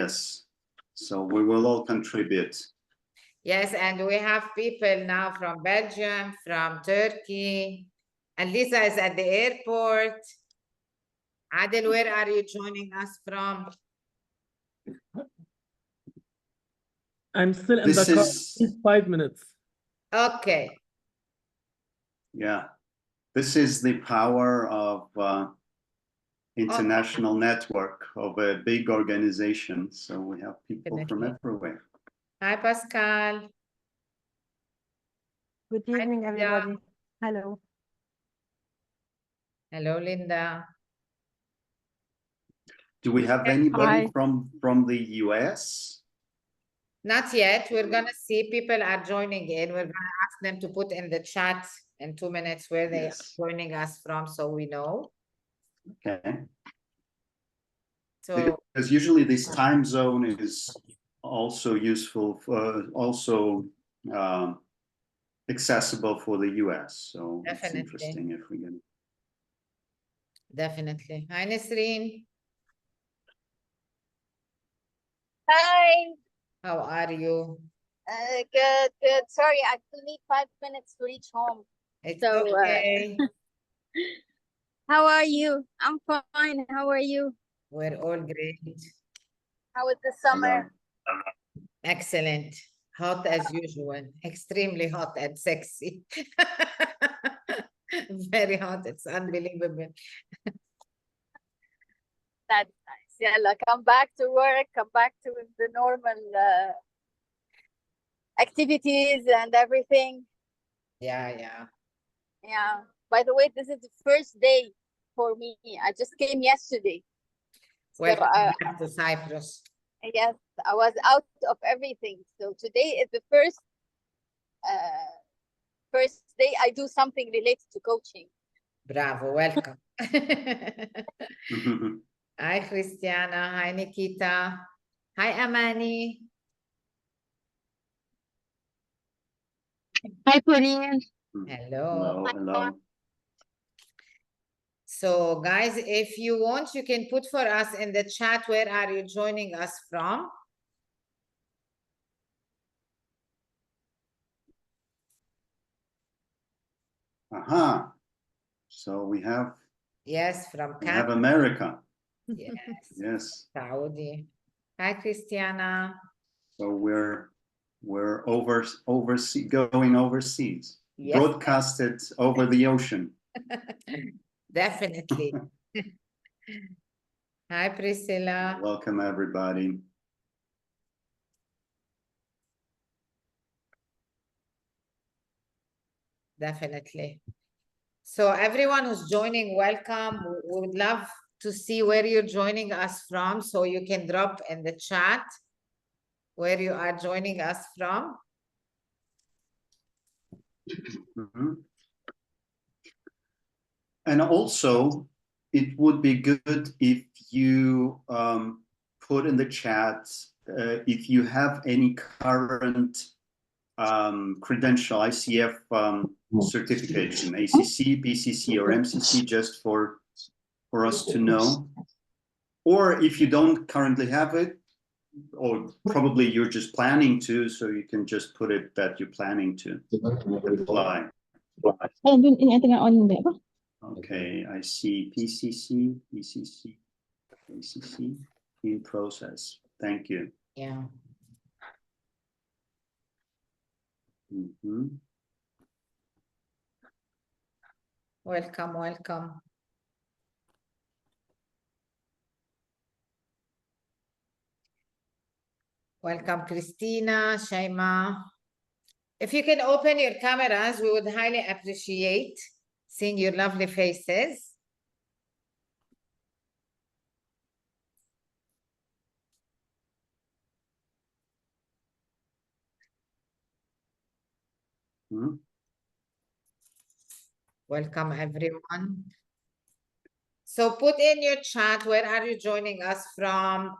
Yes, so we will all contribute. Yes, and we have people now from Belgium, from Turkey, and Lisa is at the airport. Adel, where are you joining us from? I'm still in the car. 5 minutes. Okay. Yeah, this is the power of international network of a big organization. So we have people from everywhere. Hi, Pascal. Good evening, everybody. Hello. Hello, Linda. Do we have anybody from the US? Not yet. We're going to see people are joining in. We're going to ask them to put in the chat in 2 minutes where they are joining us from, so we know. Okay. So, because usually this time zone is also useful for accessible for the US. So definitely. It's interesting if we can. Definitely. Hi, Nisreen. Hi. How are you? Good, good. Sorry, I still need 5 minutes to reach home. It's okay. How are you? I'm fine. How are you? We're all great. How was the summer? Excellent. Hot as usual. Extremely hot and sexy. Very hot. It's unbelievable. That's nice. Yeah, like come back to work, come back to the normal activities and everything. Yeah. Yeah. By the way, this is the first day for me. I just came yesterday. Welcome back to Cyprus. Yes, I was out of everything. So today is the first day I do something related to coaching. Bravo, welcome. Hi, Christiana. Hi, Nikita. Hi, Amani. Hi, Pauline. Hello. Hello. So, guys, if you want, you can put for us in the chat, where are you joining us from? Aha. So we have. Yes, from Canada. We have America. Yes. Yes. Saudi. Hi, Christiana. So we're overseas, going overseas. Yes. Broadcasted over the ocean. Definitely. Hi, Priscilla. Welcome, everybody. Definitely. So everyone who's joining, welcome. We would love to see where you're joining us from, so you can drop in the chat where you are joining us from. And also, it would be good if you put in the chat if you have any current credential, ICF certification, ACC, BCC, or MCC, just for us to know. Or if you don't currently have it, or probably you're just planning to, so you can just put it that you're planning to apply. Okay, I see PCC, BCC, ACC in process. Thank you. Yeah. Welcome, welcome. Welcome, Christina, Shaima. If you can open your cameras, we would highly appreciate seeing your lovely faces. Welcome, everyone. So put in your chat, where are you joining us from?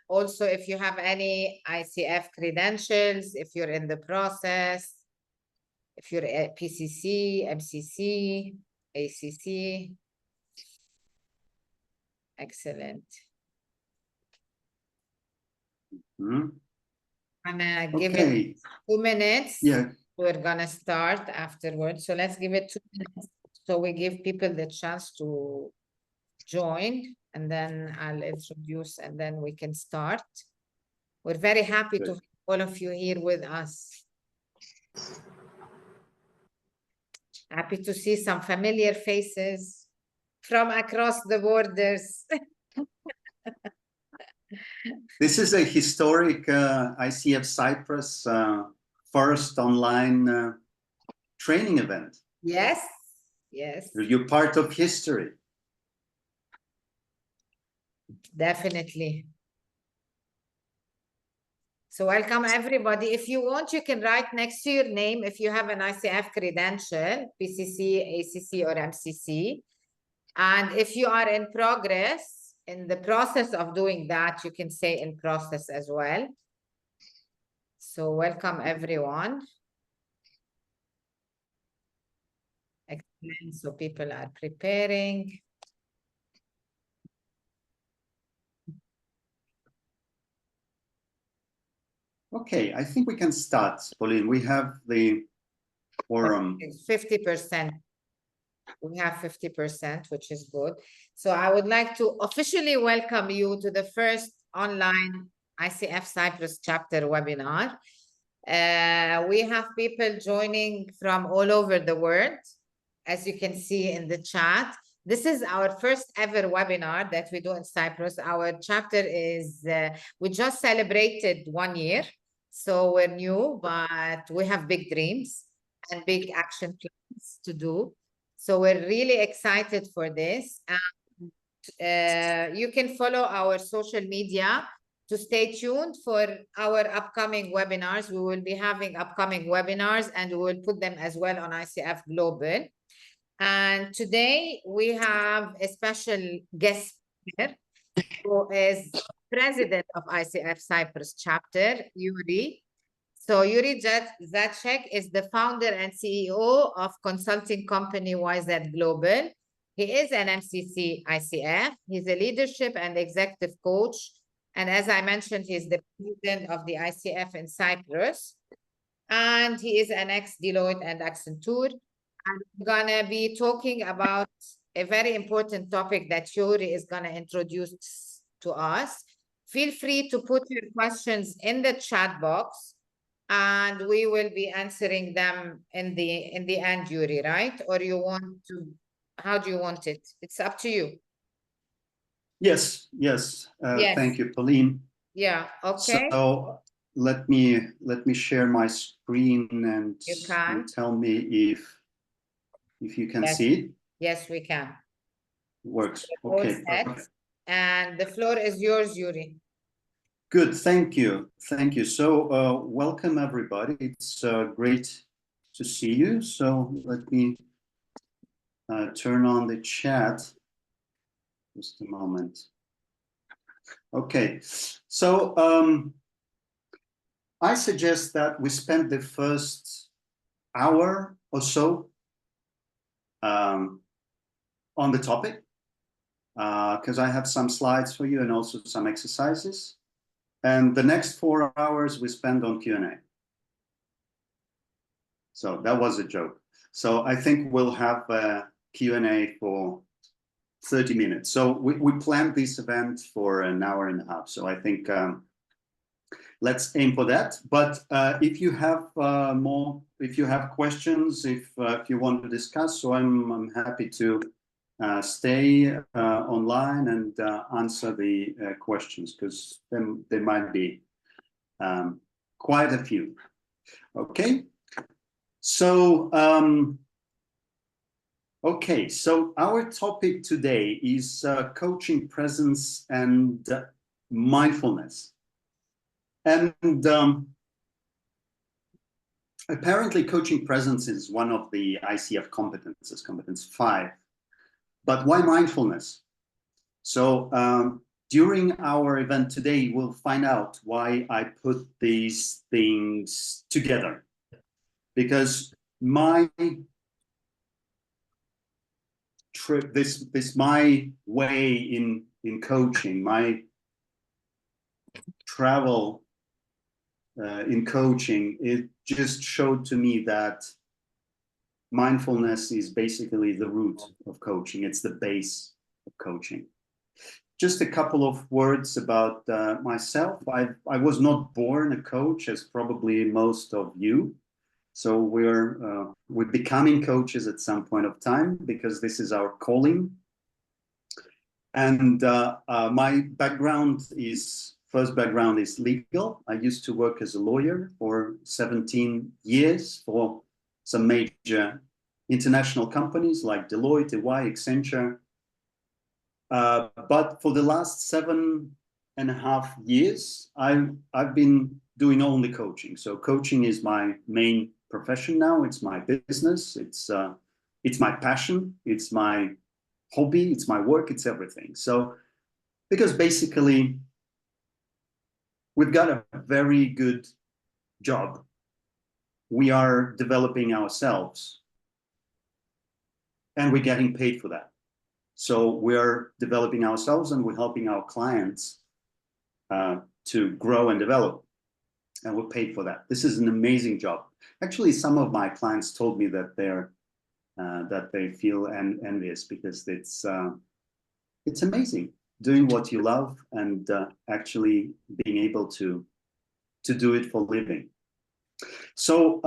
Also, if you have any ICF credentials, if you're in the process, if you're at PCC, MCC, ACC. Excellent. Hmm? I'm gonna give it 2 minutes. Yeah. We're gonna start afterwards. So let's give it 2 minutes. So we give people the chance to join, and then I'll introduce, and then we can start. We're very happy to have all of you here with us. Happy to see some familiar faces from across the borders. This is a historic ICF Cyprus first online training event. Yes, yes. You're part of history. Definitely. So welcome everybody. If you want, you can write next to your name if you have an ICF credential, PCC, ACC, or MCC. And if you are in progress, in the process of doing that, you can say in process as well. So welcome everyone. Excellent. So people are preparing. Okay, I think we can start, Pauline. We have the forum. 50%. We have 50%, which is good. So I would like to officially welcome you to the first online ICF Cyprus Chapter webinar. We have people joining from all over the world, as you can see in the chat. This is our first ever webinar that we do in Cyprus. Our chapter is, we just celebrated 1 year. So we're new, but we have big dreams and big action plans to do. So we're really excited for this. You can follow our social media to stay tuned for our upcoming webinars. We will be having upcoming webinars, and we will put them as well on ICF Global. And today we have a special guest here who is president of ICF Cyprus Chapter, Yury. So Yury Zachek is the founder and CEO of consulting company YZ Global. He is an MCC ICF. He's a leadership and executive coach. And as I mentioned, he's the president of the ICF in Cyprus. And he is an ex-Deloitte and Accenture. And we're gonna be talking about a very important topic that Yury is gonna introduce to us. Feel free to put your questions in the chat box, and we will be answering them in the end, Yury, right? Or you want to, how do you want it? It's up to you. Yes. Yes. Thank you, Pauline. Yeah, okay. So let me share my screen, and You can. you tell me if you can see it. Yes, we can. Works. All Okay. set. Perfect. And the floor is yours, Yury. Good. Thank you. Thank you. So welcome everybody. It's great to see you. So let me turn on the chat. Just a moment. Okay. So I suggest that we spend the first hour or so on the topic, because I have some slides for you and also some exercises. And the next 4 hours we spend on Q&A. So that was a joke. So I think we'll have a Q&A for 30 minutes. So we planned this event for an hour and a half. So I think let's aim for that. But if you have if you have questions, if you want to discuss, so I'm happy to stay online and answer the questions, because there might be quite a few. Okay. So okay, so our topic today is coaching presence and mindfulness. And apparently coaching presence is one of the ICF competences, competence 5. But why mindfulness? So during our event today, we'll find out why I put these things together. Because my my way in coaching, my travel in coaching, it just showed to me that mindfulness is basically the root of coaching. It's the base of coaching. Just a couple of words about myself. I was not born a coach, as probably most of you. So we're becoming coaches at some point of time because this is our calling. And my first background is legal. I used to work as a lawyer for 17 years for some major international companies like Deloitte, Accenture. But for the last 7.5 years, I've been doing only coaching. So coaching is my main profession now. It's my business. It's my passion. It's my hobby. It's my work. It's everything. So because basically we've got a very good job. We are developing ourselves and we're getting paid for that. So we're developing ourselves and we're helping our clients to grow and develop, and we're paid for that. This is an amazing job. Actually, some of my clients told me that they feel envious because it's amazing doing what you love and actually being able to do it for a living. So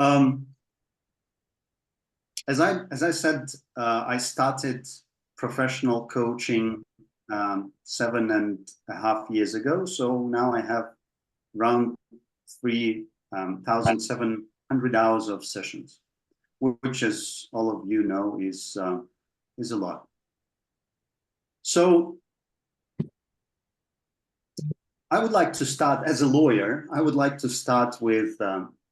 as I said, I started professional coaching 7.5 years ago. So now I have around 3,700 hours of sessions, which, as all of you know, is a lot. So I would like to start, as a lawyer, I would like to start with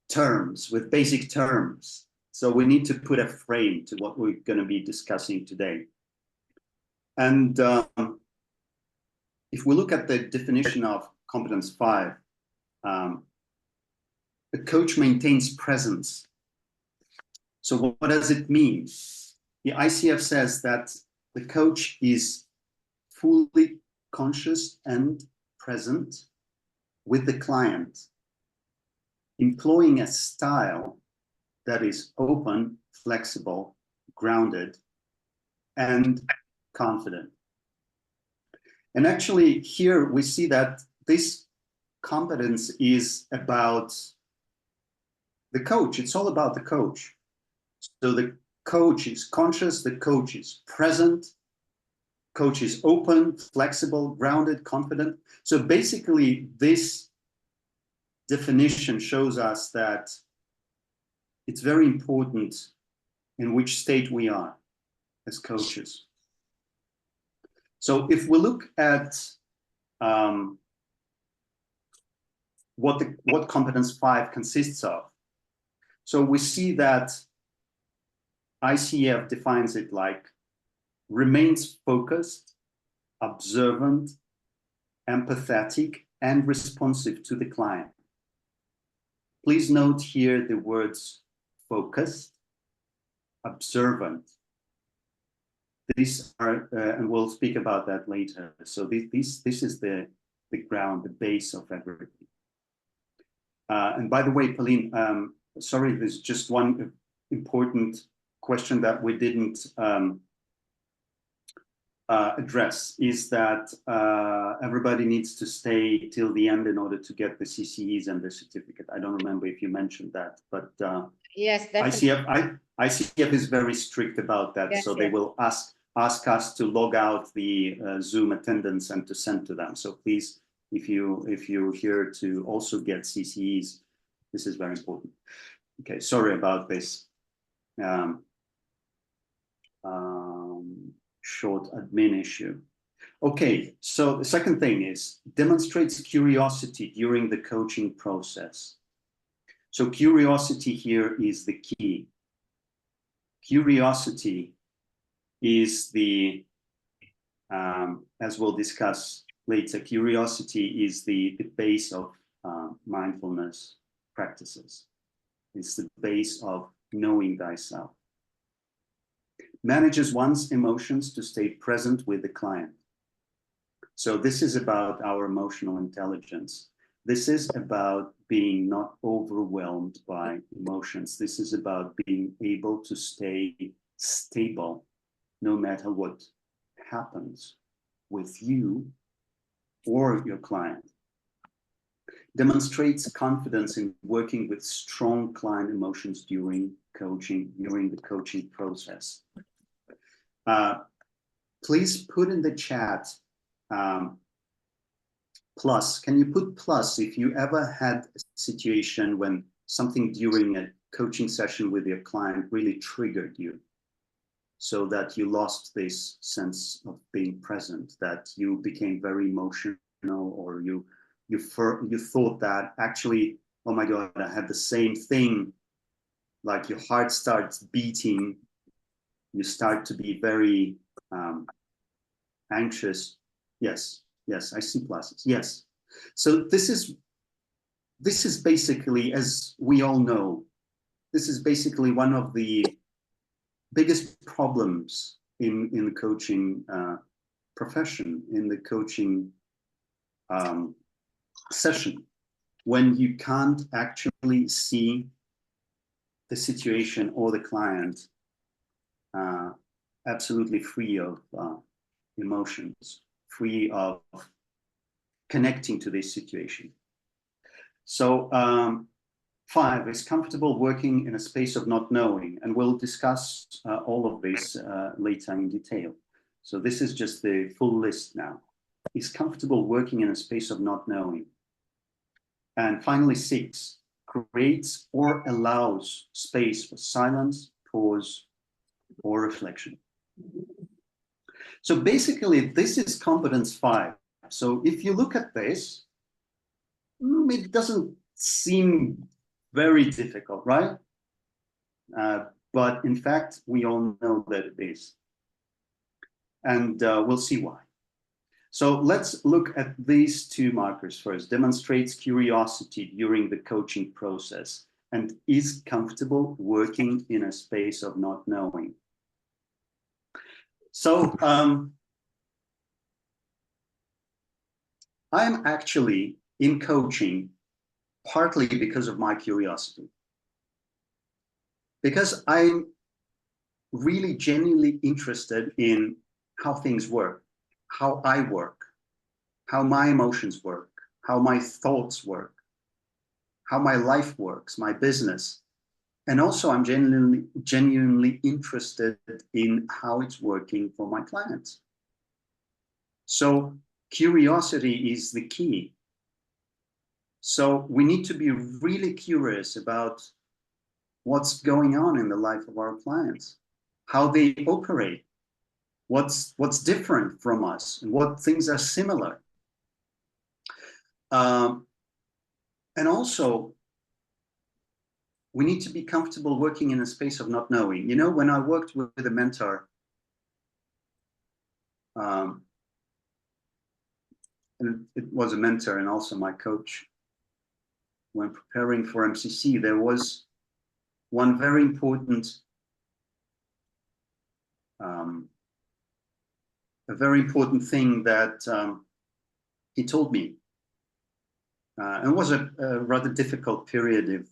terms, with basic terms. So we need to put a frame to what we're going to be discussing today. And if we look at the definition of competence 5, a coach maintains presence. So what does it mean? The ICF says that the coach is fully conscious and present with the client, employing a style that is open, flexible, grounded, and confident. And actually here we see that this competence is about the coach. It's all about the coach. So the coach is conscious, the coach is present, coach is open, flexible, grounded, confident. So basically this definition shows us that it's very important in which state we are as coaches. So if we look at what competence 5 consists of, so we see that ICF defines it like remains focused, observant, empathetic, and responsive to the client. Please note here the words focused, observant. These are, and we'll speak about that later. So this is the ground, the base of everything. And by the way, Pauline, sorry, there's just one important question that we didn't address, is that everybody needs to stay till the end in order to get the CCEs and the certificate. I don't remember if you mentioned that, but yes, definitely. ICF is very strict about that. Yes, so they will ask us to log out the Zoom attendance and to send to them. So please, if you're here to also get CCEs, this is very important. Okay, sorry about this short admin issue. Okay, so the second thing is demonstrates curiosity during the coaching process. So curiosity here is the key. Curiosity is the, as we'll discuss later, curiosity is the base of mindfulness practices. It's the base of knowing thyself. Manages one's emotions to stay present with the client. So this is about our emotional intelligence. This is about being not overwhelmed by emotions. This is about being able to stay stable no matter what happens with you or your client. Demonstrates confidence in working with strong client emotions during the coaching process. Please put in the chat plus. Can you put plus if you ever had a situation when something during a coaching session with your client really triggered you, so that you lost this sense of being present, that you became very emotional, or you thought that actually, oh my God, I had the same thing, like your heart starts beating, you start to be very anxious. Yes, I see pluses. Yes. So this is basically, as we all know, this is basically one of the biggest problems in the coaching profession, in the coaching session, when you can't actually see the situation or the client absolutely free of emotions, free of connecting to this situation. So 5 is comfortable working in a space of not knowing, and we'll discuss all of this later in detail. So this is just the full list now. Is comfortable working in a space of not knowing. And finally 6, creates or allows space for silence, pause, or reflection. So basically this is competence 5. So if you look at this, it doesn't seem very difficult, right? But in fact, we all know that it is. And we'll see why. So let's look at these 2 markers first. Demonstrates curiosity during the coaching process and is comfortable working in a space of not knowing. So I'm actually in coaching partly because of my curiosity. Because I'm really genuinely interested in how things work, how I work, how my emotions work, how my thoughts work, how my life works, my business. And also I'm genuinely interested in how it's working for my clients. So curiosity is the key. So we need to be really curious about what's going on in the life of our clients, how they operate, what's different from us, and what things are similar. And also, we need to be comfortable working in a space of not knowing. You know, when I worked with a mentor, and it was a mentor and also my coach, when preparing for MCC, there was one very important thing that he told me. It was a rather difficult period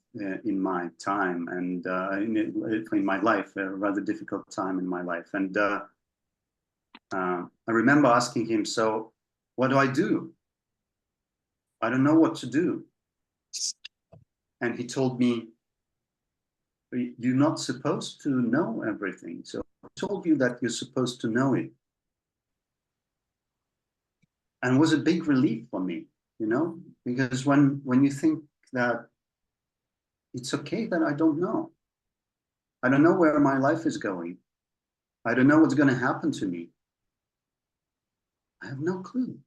in my time, and in my life, a rather difficult time in my life. And I remember asking him, so what do I do? I don't know what to do. And he told me, you're not supposed to know everything. So I told you that you're supposed to know it. And it was a big relief for me, you know, because when you think that it's okay that I don't know where my life is going, I don't know what's going to happen to me, I have no clue.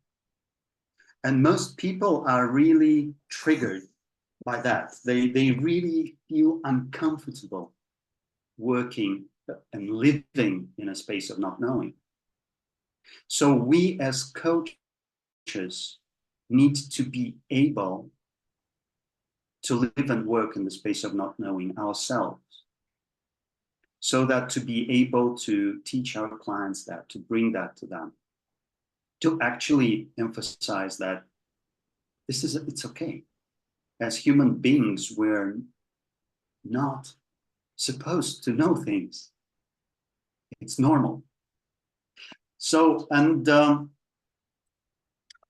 And most people are really triggered by that. They really feel uncomfortable working and living in a space of not knowing. So we as coaches need to be able to live and work in the space of not knowing ourselves, so that to be able to teach our clients that, to bring that to them, to actually emphasize that it's okay. As human beings, we're not supposed to know things. It's normal. So, and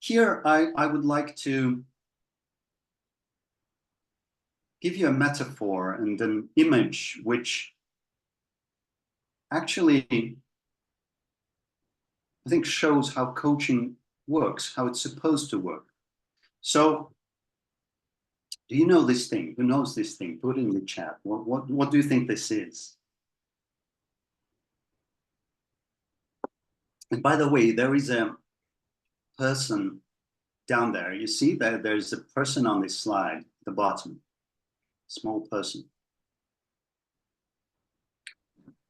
here I would like to give you a metaphor and an image which actually, I think, shows how coaching works, how it's supposed to work. So, do you know this thing? Who knows this thing? Put it in the chat. What do you think this is? And by the way, there is a person down there. You see that there's a person on this slide at the bottom, small person.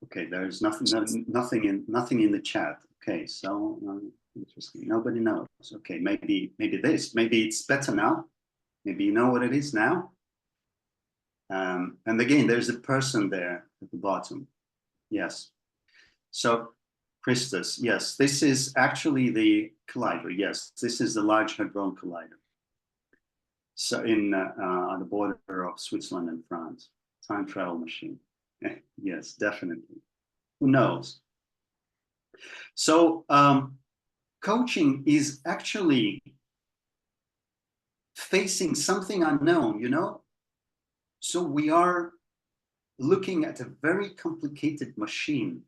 Okay, there's nothing in the chat. Okay, so interesting. Nobody knows. Okay, maybe it's better now. Maybe you know what it is now. And again, there's a person there at the bottom. Yes. So, Christus, yes, this is actually the collider. Yes, this is the Large Hadron Collider. So on the border of Switzerland and France, time travel machine. Yes, definitely. Who knows? So coaching is actually facing something unknown, you know? So we are looking at a very complicated machine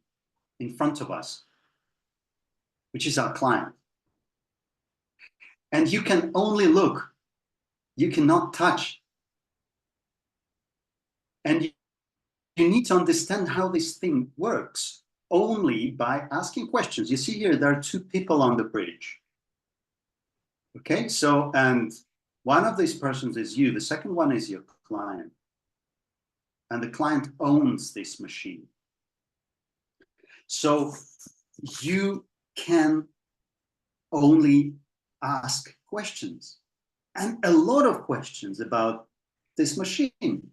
in front of us, which is our client. And you can only look, you cannot touch. And you need to understand how this thing works only by asking questions. You see here, there are two people on the bridge. Okay, so, and one of these persons is you, the second one is your client. And the client owns this machine. So you can only ask questions, and a lot of questions about this machine.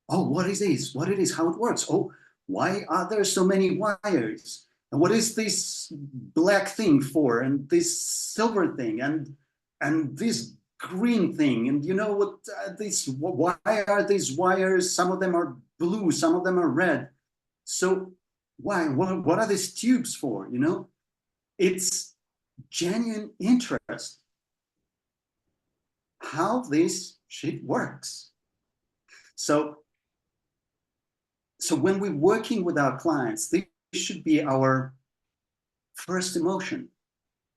Oh, what is this? What it is, how it works? Oh, why are there so many wires? And what is this black thing for? And this silver thing, and this green thing, and you know what why are these wires? Some of them are blue, some of them are red. So why? What are these tubes for? You know, it's genuine interest how this shit works. So when we're working with our clients, this should be our first emotion.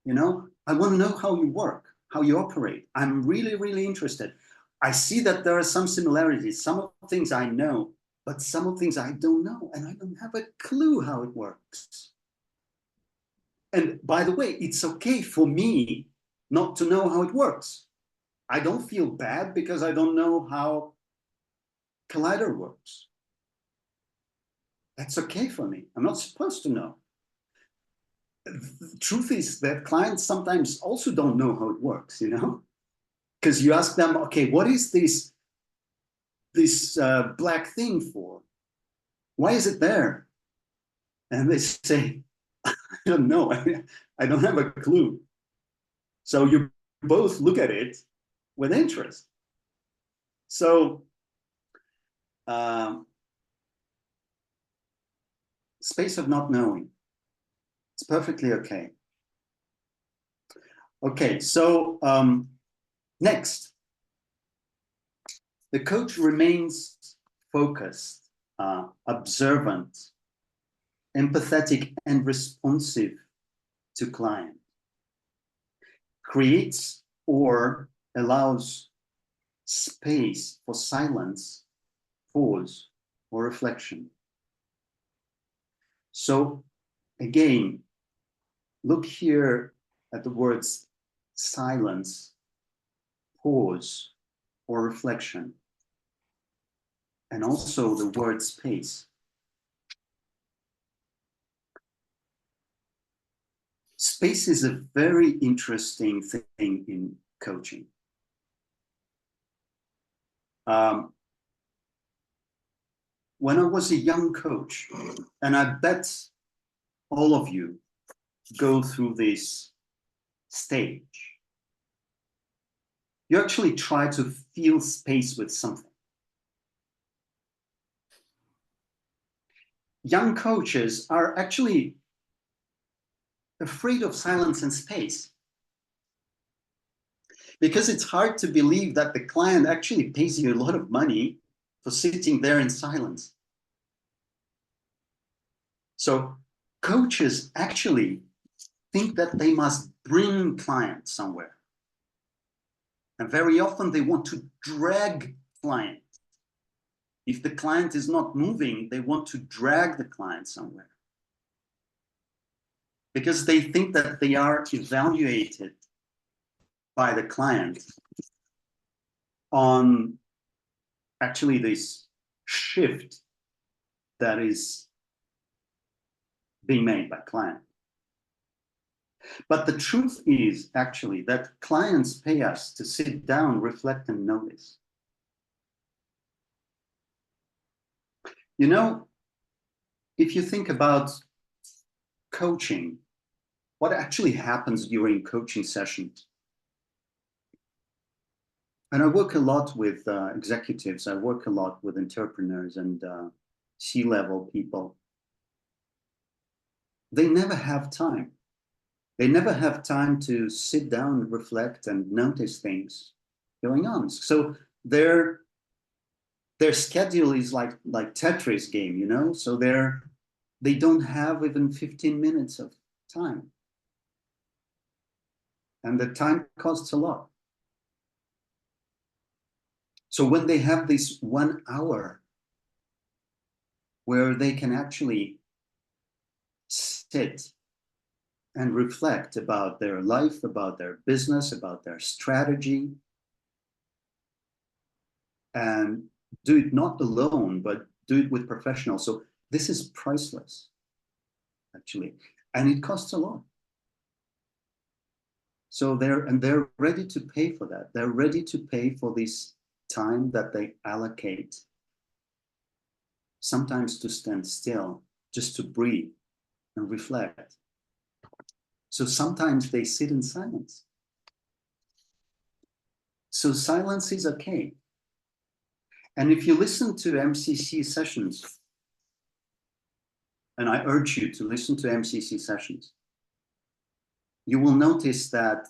You know, I want to know how you work, how you operate. I'm really, really interested. I see that there are some similarities. Some of the things I know, but some of the things I don't know, and I don't have a clue how it works. And by the way, it's okay for me not to know how it works. I don't feel bad because I don't know how Collider works. That's okay for me. I'm not supposed to know. The truth is that clients sometimes also don't know how it works, you know? Because you ask them, okay, what is this black thing for? Why is it there? And they say, I don't know. I don't have a clue. So you both look at it with interest. So space of not knowing. It's perfectly okay. Okay, so next, the coach remains focused, observant, empathetic, and responsive to client. Creates or allows space for silence, pause, or reflection. So again, look here at the words silence, pause, or reflection, and also the word space. Space is a very interesting thing in coaching. When I was a young coach, and I bet all of you go through this stage, You actually try to fill space with something. Young coaches are actually afraid of silence and space, because it's hard to believe that the client actually pays you a lot of money for sitting there in silence. So coaches actually think that they must bring clients somewhere. And very often they want to drag clients. If the client is not moving, they want to drag the client somewhere, because they think that they are evaluated by the client on actually this shift that is being made by client. But the truth is actually that clients pay us to sit down, reflect, and notice. You know, if you think about coaching, what actually happens during coaching sessions? And I work a lot with executives, I work a lot with entrepreneurs and C-level people. They never have time. They never have time to sit down, reflect, and notice things going on. So their schedule is like Tetris game, you know? So they don't have even 15 minutes of time. And the time costs a lot. So when they have this 1 hour where they can actually sit and reflect about their life, about their business, about their strategy, and do it not alone, but do it with professionals. So this is priceless, actually, and it costs a lot. So they're ready to pay for that. They're ready to pay for this time that they allocate, sometimes to stand still, just to breathe and reflect. So sometimes they sit in silence. So silence is okay. And if you listen to MCC sessions, and I urge you to listen to MCC sessions, you will notice that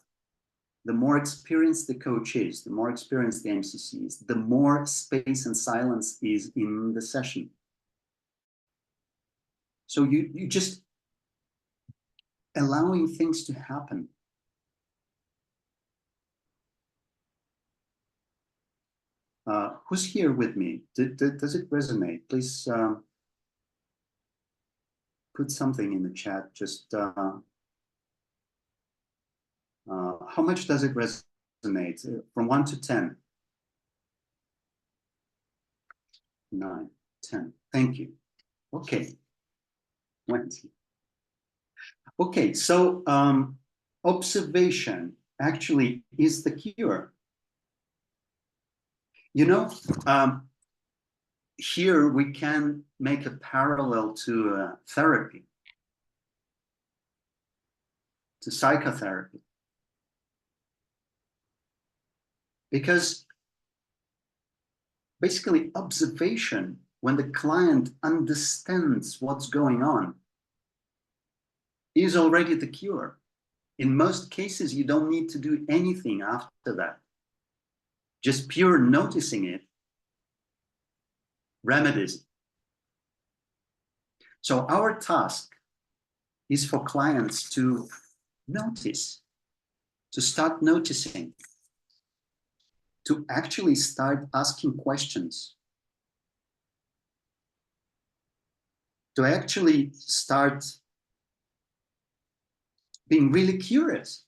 the more experienced the coach is, the more experienced the MCC is, the more space and silence is in the session. So you just allowing things to happen. Who's here with me? Does it resonate? Please put something in the chat. Just how much does it resonate? From 1 to 10? 9, 10. Thank you. Okay. 20. Okay, so observation actually is the cure. You know, here we can make a parallel to therapy, to psychotherapy. Because basically observation, when the client understands what's going on, is already the cure. In most cases, you don't need to do anything after that. Just pure noticing it remedies it. So our task is for clients to notice, to start noticing, to actually start asking questions, to actually start being really curious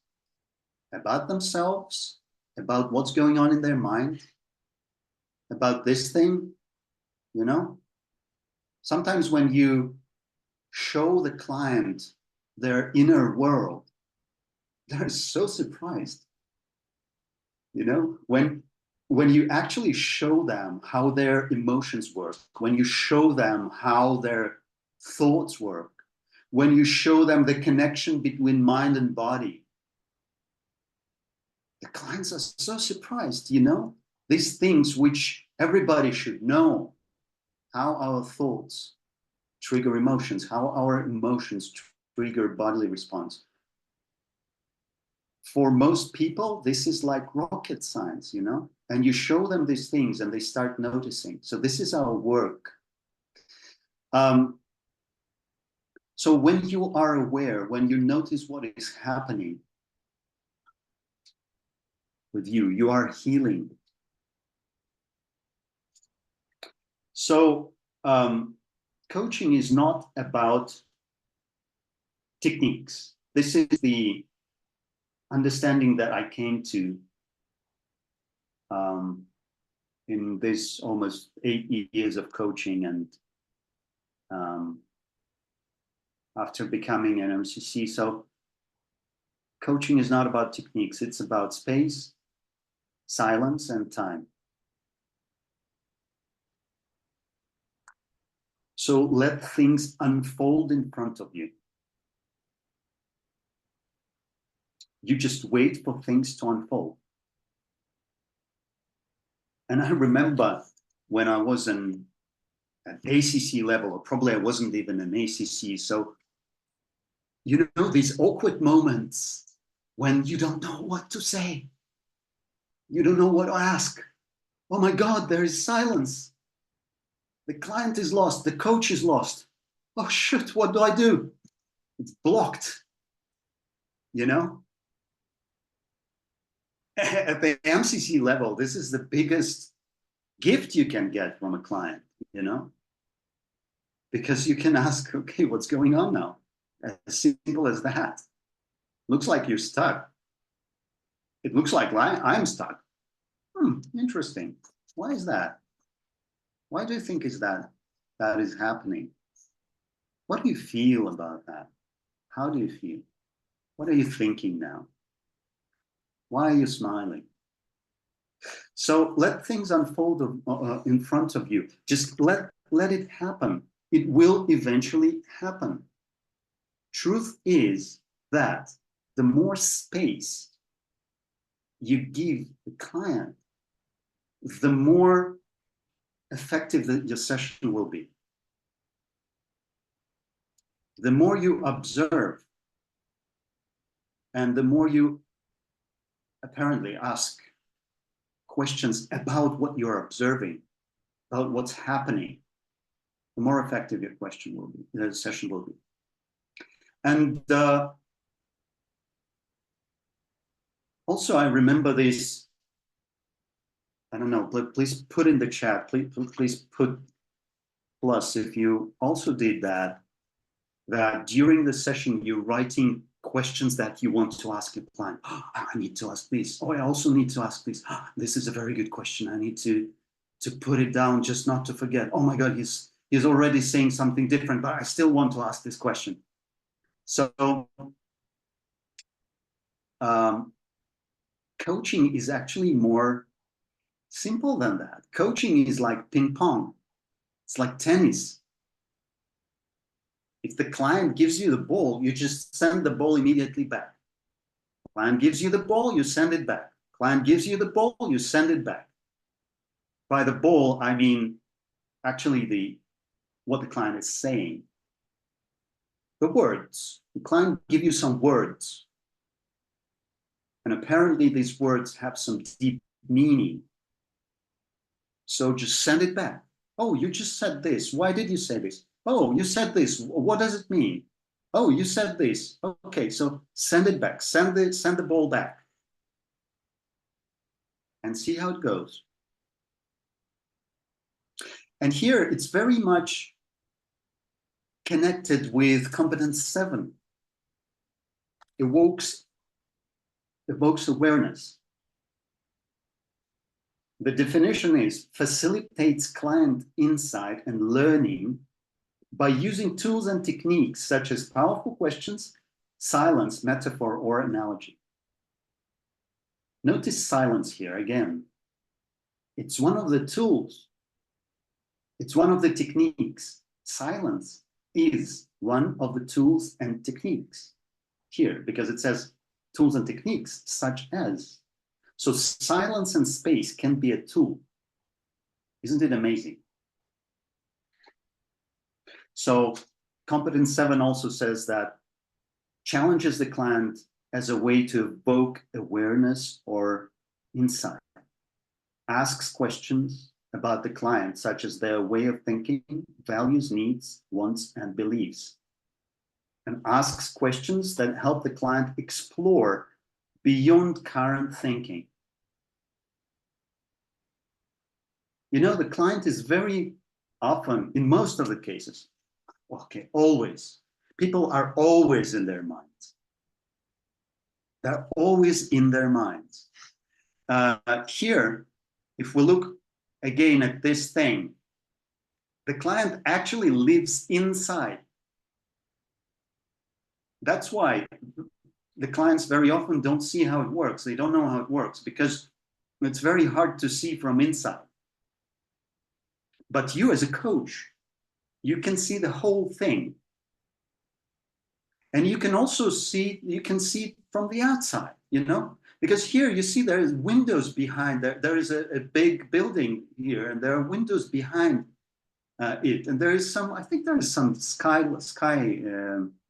about themselves, about what's going on in their mind, about this thing, you know? Sometimes when you show the client their inner world, they're so surprised. You know, when you actually show them how their emotions work, when you show them how their thoughts work, when you show them the connection between mind and body, The clients are so surprised, you know, these things which everybody should know, how our thoughts trigger emotions, how our emotions trigger bodily response. For most people, this is like rocket science, you know, and you show them these things and they start noticing. So this is our work. So when you are aware, when you notice what is happening with you, you are healing. So coaching is not about techniques. This is the understanding that I came to in this almost 8 years of coaching, and after becoming an MCC. So coaching is not about techniques. It's about space, silence, and time. So let things unfold in front of you. You just wait for things to unfold. And I remember when I was at ACC level, or probably I wasn't even an ACC. So, you know, these awkward moments when you don't know what to say. You don't know what to ask. Oh my God, there is silence. The client is lost. The coach is lost. Oh shit, what do I do? It's blocked, you know? At the MCC level, this is the biggest gift you can get from a client, you know? Because you can ask, okay, what's going on now? As simple as that. Looks like you're stuck. It looks like I'm stuck. Interesting. Why is that? Why do you think that is happening? What do you feel about that? How do you feel? What are you thinking now? Why are you smiling? So let things unfold in front of you. Just let it happen. It will eventually happen. Truth is that the more space you give the client, the more effective your session will be. The more you observe and the more you apparently ask questions about what you're observing, about what's happening, the more effective your question will be, the session will be. And also, I remember this, I don't know, please put in the chat, please put plus if you also did that during the session, you're writing questions that you want to ask your client. Oh, I need to ask this. Oh, I also need to ask this. Oh, this is a very good question. I need to put it down just not to forget. Oh my God, he's already saying something different, but I still want to ask this question. So coaching is actually more simple than that. Coaching is like ping pong. It's like tennis. If the client gives you the ball, you just send the ball immediately back. Client gives you the ball, you send it back. Client gives you the ball, you send it back. By the ball, I mean actually what the client is saying. The words. The client gives you some words. And apparently these words have some deep meaning. So just send it back. Oh, you just said this. Why did you say this? Oh, you said this. What does it mean? Oh, you said this. Okay, so send it back. Send the ball back. And see how it goes. And here it's very much connected with competence 7. Evokes awareness. The definition is facilitates client insight and learning by using tools and techniques such as powerful questions, silence, metaphor, or analogy. Notice silence here again. It's one of the tools. It's one of the techniques. Silence is one of the tools and techniques here, because it says tools and techniques such as. So silence and space can be a tool. Isn't it amazing? So competence 7 also says that challenges the client as a way to evoke awareness or insight. Asks questions about the client, such as their way of thinking, values, needs, wants, and beliefs. And asks questions that help the client explore beyond current thinking. You know, the client is very often, in most of the cases, okay, always, people are always in their minds. They're always in their minds. Here, if we look again at this thing, the client actually lives inside. That's why the clients very often don't see how it works. They don't know how it works because it's very hard to see from inside. But you as a coach, you can see the whole thing. And you can also see, you can see from the outside, you know? Because here you see there is windows behind, there is a big building here and there are windows behind it. And there is some, I think there is some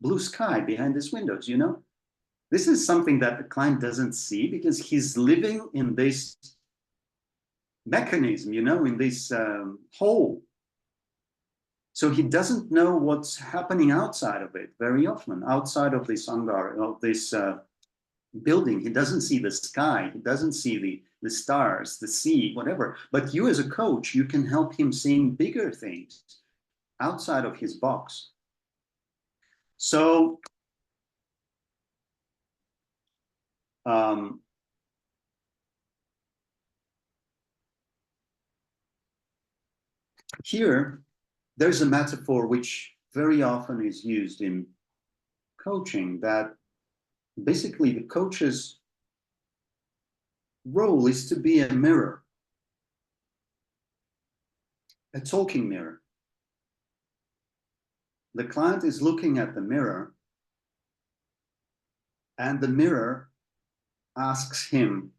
blue sky behind these windows, you know? This is something that the client doesn't see because he's living in this mechanism, you know, in this hole. So he doesn't know what's happening outside of it very often, outside of this hangar, of this building. He doesn't see the sky, he doesn't see the stars, the sea, whatever. But you as a coach, you can help him seeing bigger things outside of his box. So here, there's a metaphor which very often is used in coaching, that basically the coach's role is to be a mirror, a talking mirror. The client is looking at the mirror and the mirror asks him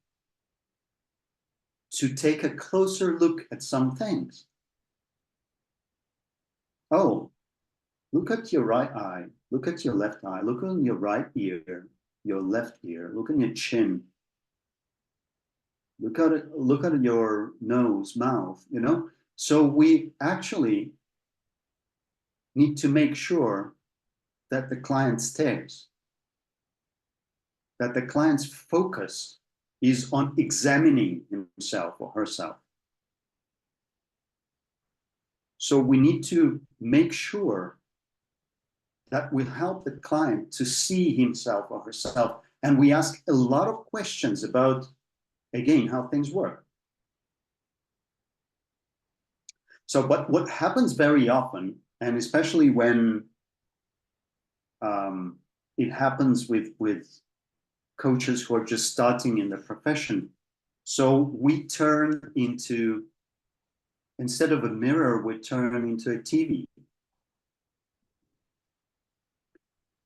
to take a closer look at some things. Oh, look at your right eye, look at your left eye, look on your right ear, your left ear, look on your chin. Look at your nose, mouth, you know? So we actually need to make sure that the client stares, that the client's focus is on examining himself or herself. So we need to make sure that we help the client to see himself or herself. And we ask a lot of questions about, again, how things work. So, but what happens very often, and especially when it happens with coaches who are just starting in the profession, so we turn into, instead of a mirror, we turn into a TV.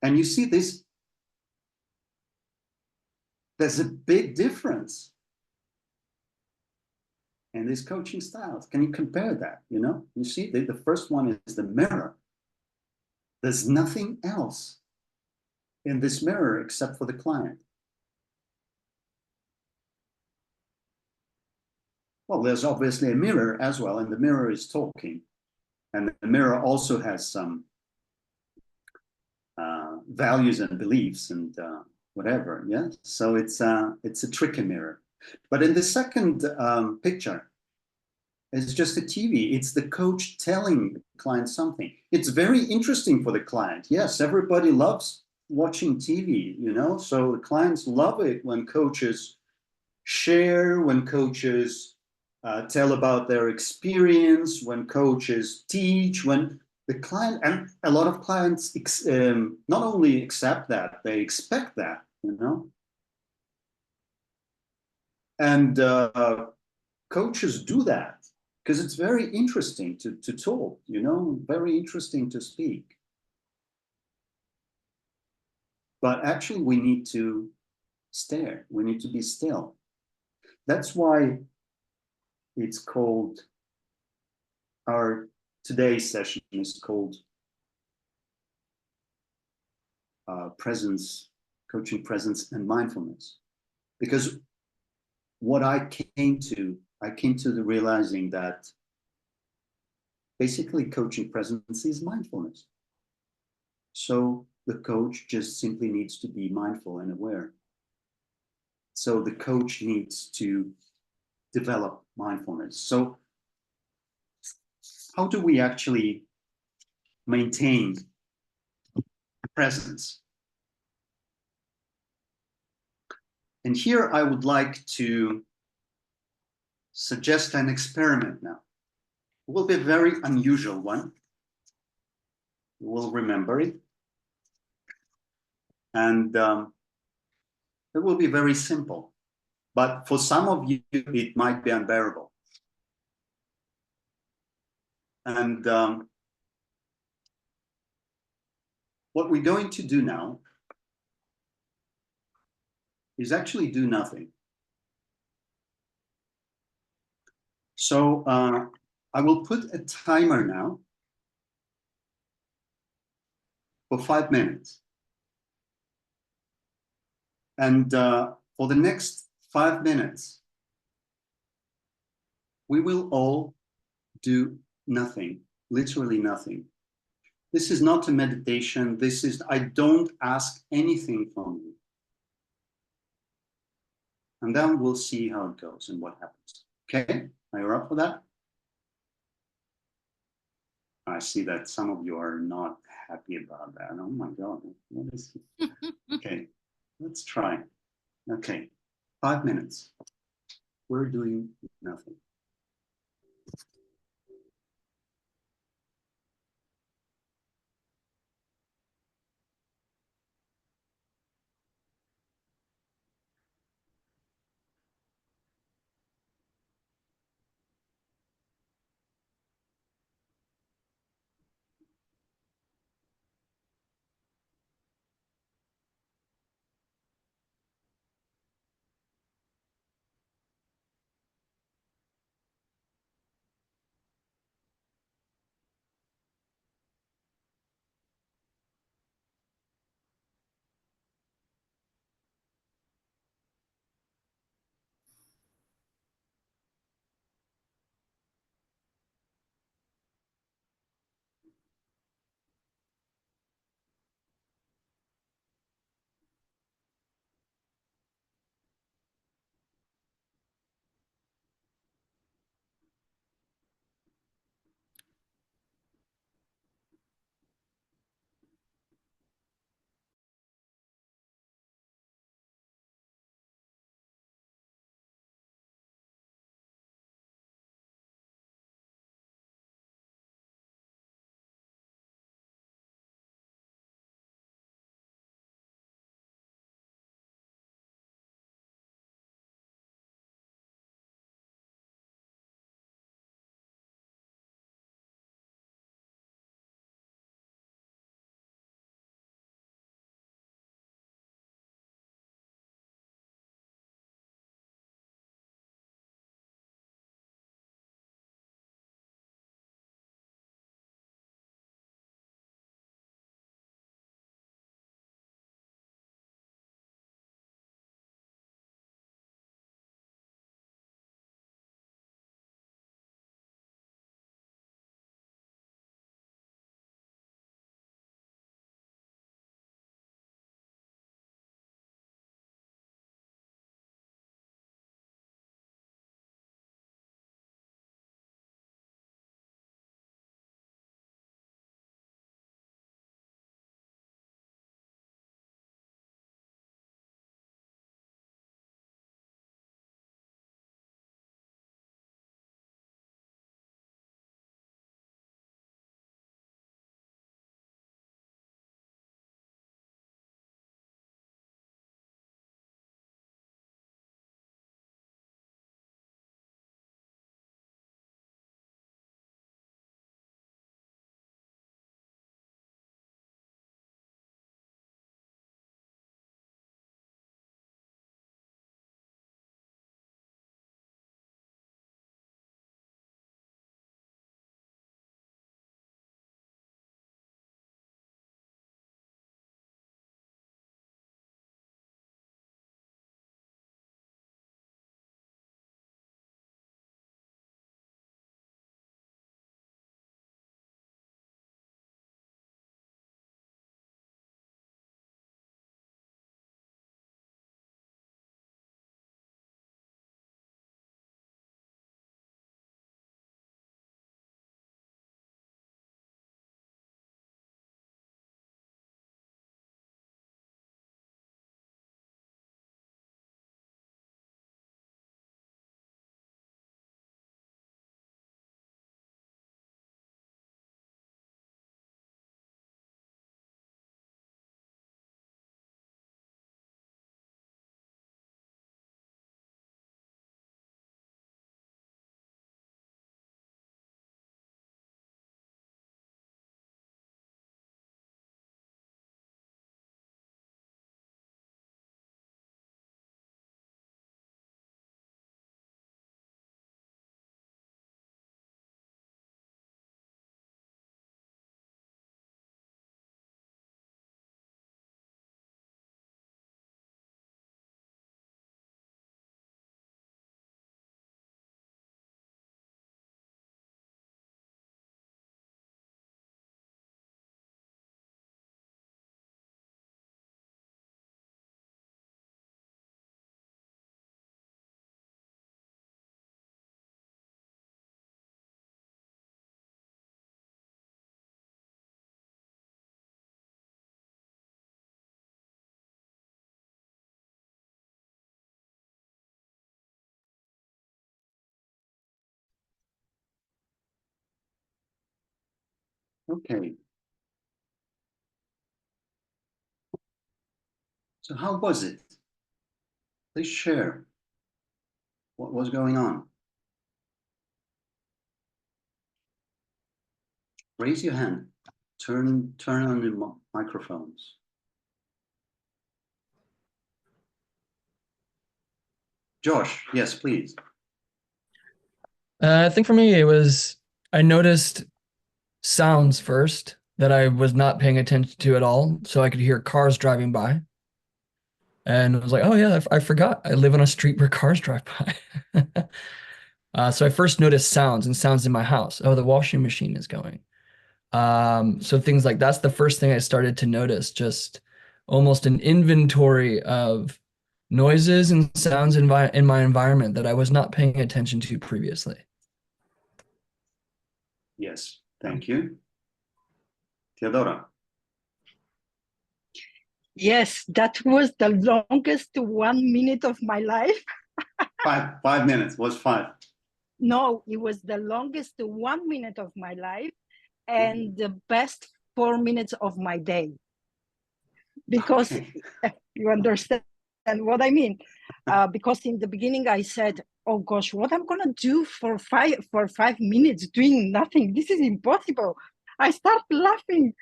And you see this, there's a big difference in these coaching styles. Can you compare that? You know, you see the first one is the mirror. There's nothing else in this mirror except for the client. Well, there's obviously a mirror as well, and the mirror is talking. And the mirror also has some values and beliefs and whatever, yeah? So it's a tricky mirror. But in the second picture, it's just a TV. It's the coach telling the client something. It's very interesting for the client. Yes, everybody loves watching TV, you know? So the clients love it when coaches share, when coaches tell about their experience, when coaches teach, when the client, and a lot of clients not only accept that, they expect that, you know? And coaches do that because it's very interesting to talk, you know, very interesting to speak. But actually we need to stare, we need to be still. That's why it's called, our today's session is called presence, coaching presence and mindfulness. Because what I came to the realizing that basically coaching presence is mindfulness. So the coach just simply needs to be mindful and aware. So the coach needs to develop mindfulness. So how do we actually maintain presence? And here I would like to suggest an experiment now. It will be a very unusual one. You will remember it. And it will be very simple. But for some of you, it might be unbearable. And what we're going to do now is actually do nothing. So I will put a timer now for 5 minutes. And for the next 5 minutes, we will all do nothing, literally nothing. This is not a meditation. This is, I don't ask anything from you. And then we'll see how it goes and what happens. Okay, are you up for that? I see that some of you are not happy about that. Oh my God, what is it? Okay, let's try. Okay, 5 minutes. We're doing nothing. Okay. So how was it? Please share what was going on. Raise your hand. Turn on the microphones. Josh, yes, please. I think for me, I noticed sounds first that I was not paying attention to at all. So I could hear cars driving by. And I was like, oh, yeah, I forgot. I live on a street where cars drive by. So I first noticed sounds and sounds in my house. Oh, the washing machine is going. So things like that's the first thing I started to notice, just almost an inventory of noises and sounds in my environment that I was not paying attention to previously. Yes, thank you. Theodora. Yes, that was the longest 1 minute of my life. 5 minutes was 5. No, it was the longest 1 minute of my life and the best 4 minutes of my day. Because you understand what I mean. Because in the beginning I said, oh gosh, what I'm gonna do for 5 minutes doing nothing? This is impossible. I start laughing.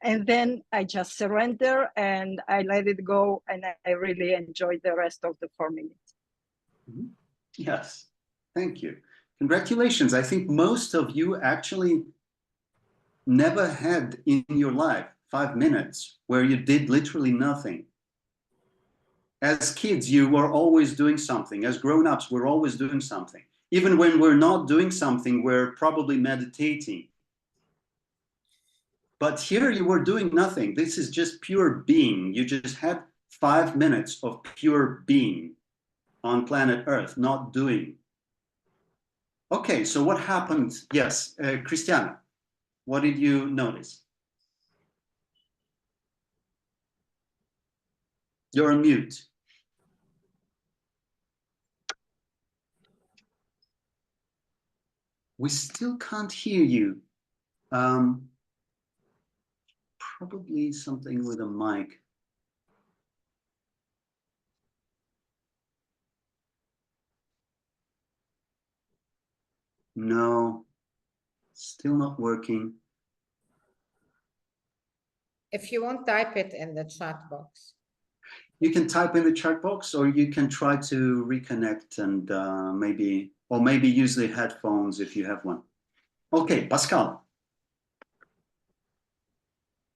And then I just surrender and I let it go, and I really enjoyed the rest of the 4 minutes. Yes, thank you. Congratulations. I think most of you actually never had in your life 5 minutes where you did literally nothing. As kids, you were always doing something. As grown-ups, we're always doing something. Even when we're not doing something, we're probably meditating. But here you were doing nothing. This is just pure being. You just had 5 minutes of pure being on planet Earth, not doing. Okay, so what happened? Yes, Christiana, what did you notice? You're on mute. We still can't hear you. Probably something with a mic. No, still not working. If you want, type it in the chat box. You can type in the chat box, or you can try to reconnect and maybe use the headphones if you have one. Okay, Pascal.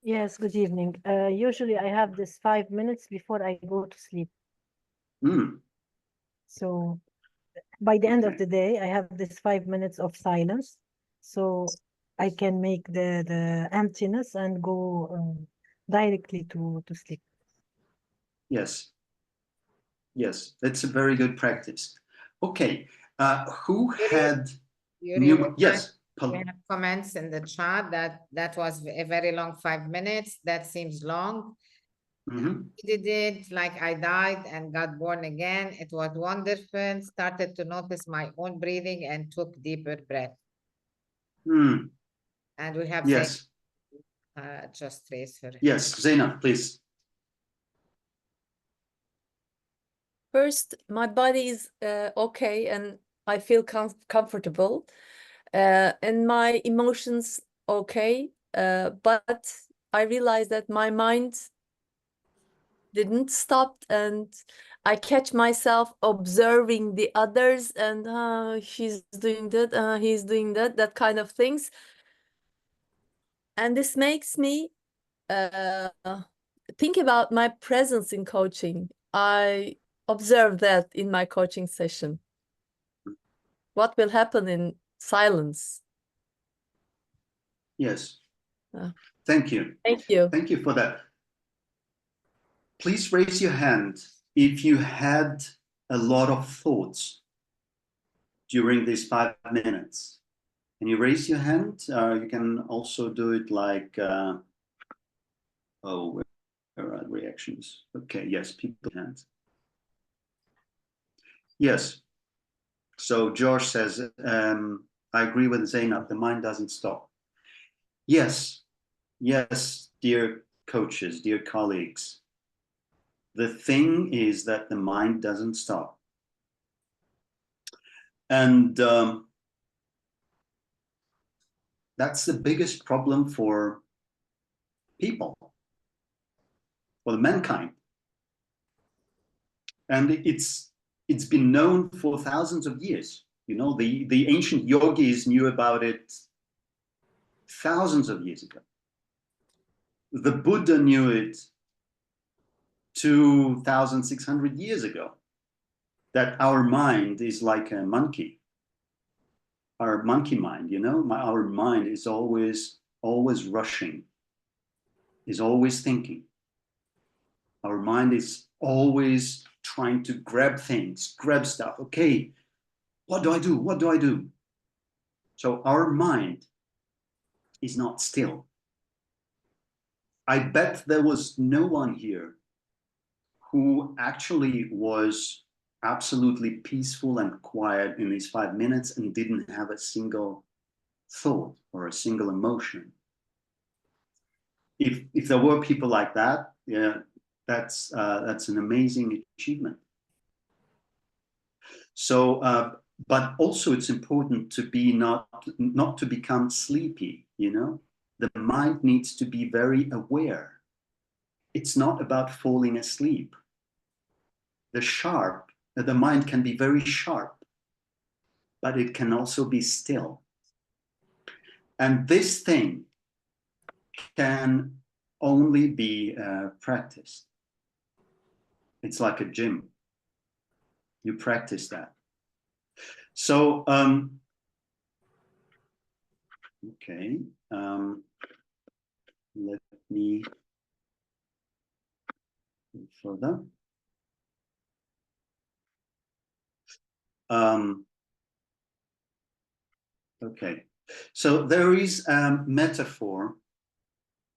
Yes, good evening. Usually I have this 5 minutes before I go to sleep. So by the end of the day, I have this 5 minutes of silence. So I can make the emptiness and go directly to sleep. Yes. Yes, that's a very good practice. Okay, who had Yury, yes, we have comments in the chat that was a very long 5 minutes. That seems long. He did it like I died and got born again. It was wonderful. Started to notice my own breathing and took deeper breath. And we have yes. Just raise her. Yes, Zainab, please. First, my body is okay and I feel comfortable. And my emotions okay, but I realized that my mind didn't stop, and I catch myself observing the others, and she's doing that, he's doing that kind of things. And this makes me think about my presence in coaching. I observe that in my coaching session. What will happen in silence? Yes. Thank you. Thank you. Thank you for that. Please raise your hand if you had a lot of thoughts during these 5 minutes. Can you raise your hand? You can also do it like, where are the reactions? Okay, yes, people hands. Yes. So George says, I agree with Zainab, the mind doesn't stop. Yes, yes, dear coaches, dear colleagues. The thing is that the mind doesn't stop. And that's the biggest problem for people, for the mankind. And it's been known for thousands of years. You know, the ancient yogis knew about it thousands of years ago. The Buddha knew it 2,600 years ago, that our mind is like a monkey. Our monkey mind, you know, our mind is always rushing, is always thinking. Our mind is always trying to grab things, grab stuff. Okay, what do I do? What do I do? So our mind is not still. I bet there was no one here who actually was absolutely peaceful and quiet in these 5 minutes and didn't have a single thought or a single emotion. If there were people like that, yeah, that's an amazing achievement. So, but also it's important to be not to become sleepy. You know, the mind needs to be very aware. It's not about falling asleep. The mind can be very sharp, but it can also be still. And this thing can only be practiced. It's like a gym. You practice that. So, okay, let me go further. Okay, so there is a metaphor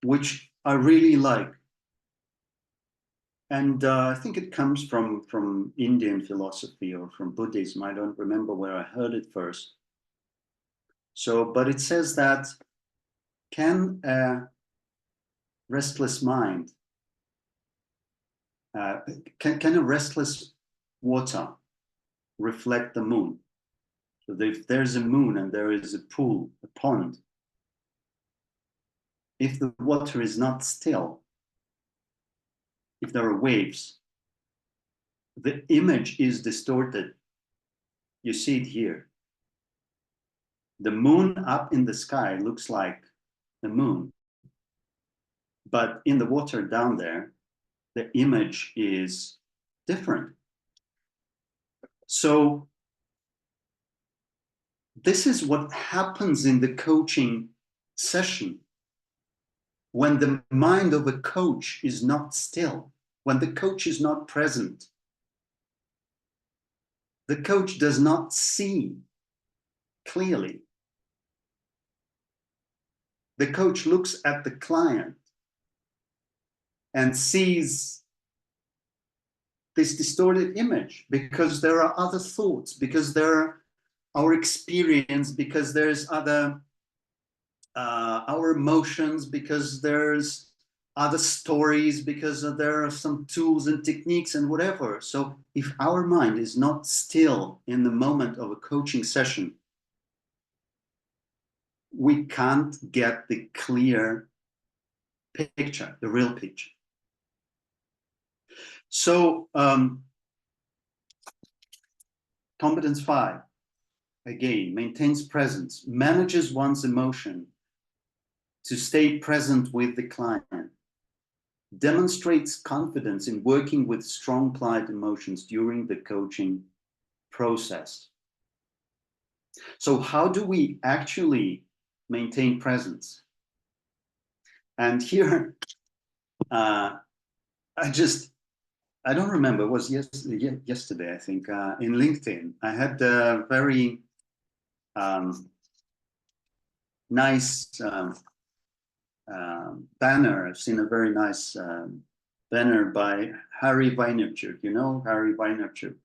which I really like. And I think it comes from Indian philosophy or from Buddhism. I don't remember where I heard it first. So, but it says that can a restless mind, can a restless water reflect the moon? So if there's a moon and there is a pool, a pond, if the water is not still, if there are waves, the image is distorted. You see it here. The moon up in the sky looks like the moon, but in the water down there, the image is different. So this is what happens in the coaching session when the mind of a coach is not still, when the coach is not present. The coach does not see clearly. The coach looks at the client and sees this distorted image because there are other thoughts, because there are our experience, because there's other our emotions, because there's other stories, because there are some tools and techniques and whatever. So if our mind is not still in the moment of a coaching session, we can't get the clear picture, the real picture. So competence 5, again, maintains presence, manages one's emotion to stay present with the client, demonstrates confidence in working with strong client emotions during the coaching process. So how do we actually maintain presence? And here, I don't remember, it was yesterday, I think, in LinkedIn, I had a very nice banner. I've seen a very nice banner by Harry Vaynerchuk. You know Harry Vaynerchuk.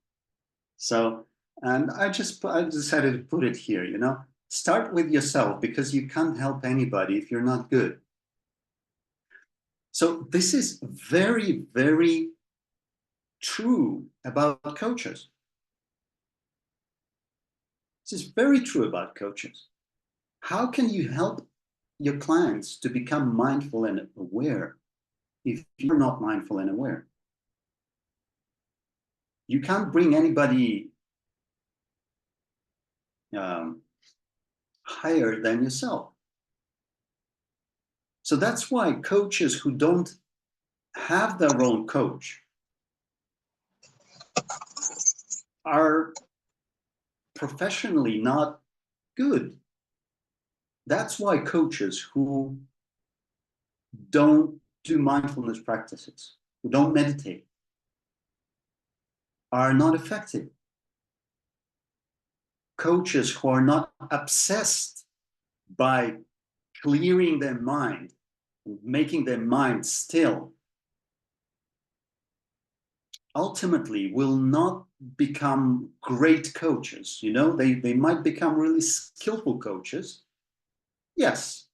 So, and I decided to put it here. You know, Start with yourself, because you can't help anybody if you're not good. So this is very, very true about coaches. This is very true about coaches. How can you help your clients to become mindful and aware if you're not mindful and aware? You can't bring anybody higher than yourself. So that's why coaches who don't have their own coach are professionally not good. That's why coaches who don't do mindfulness practices, who don't meditate, are not effective. Coaches who are not obsessed by clearing their mind, making their mind still, ultimately will not become great coaches. You know, they might become really skillful coaches, yes.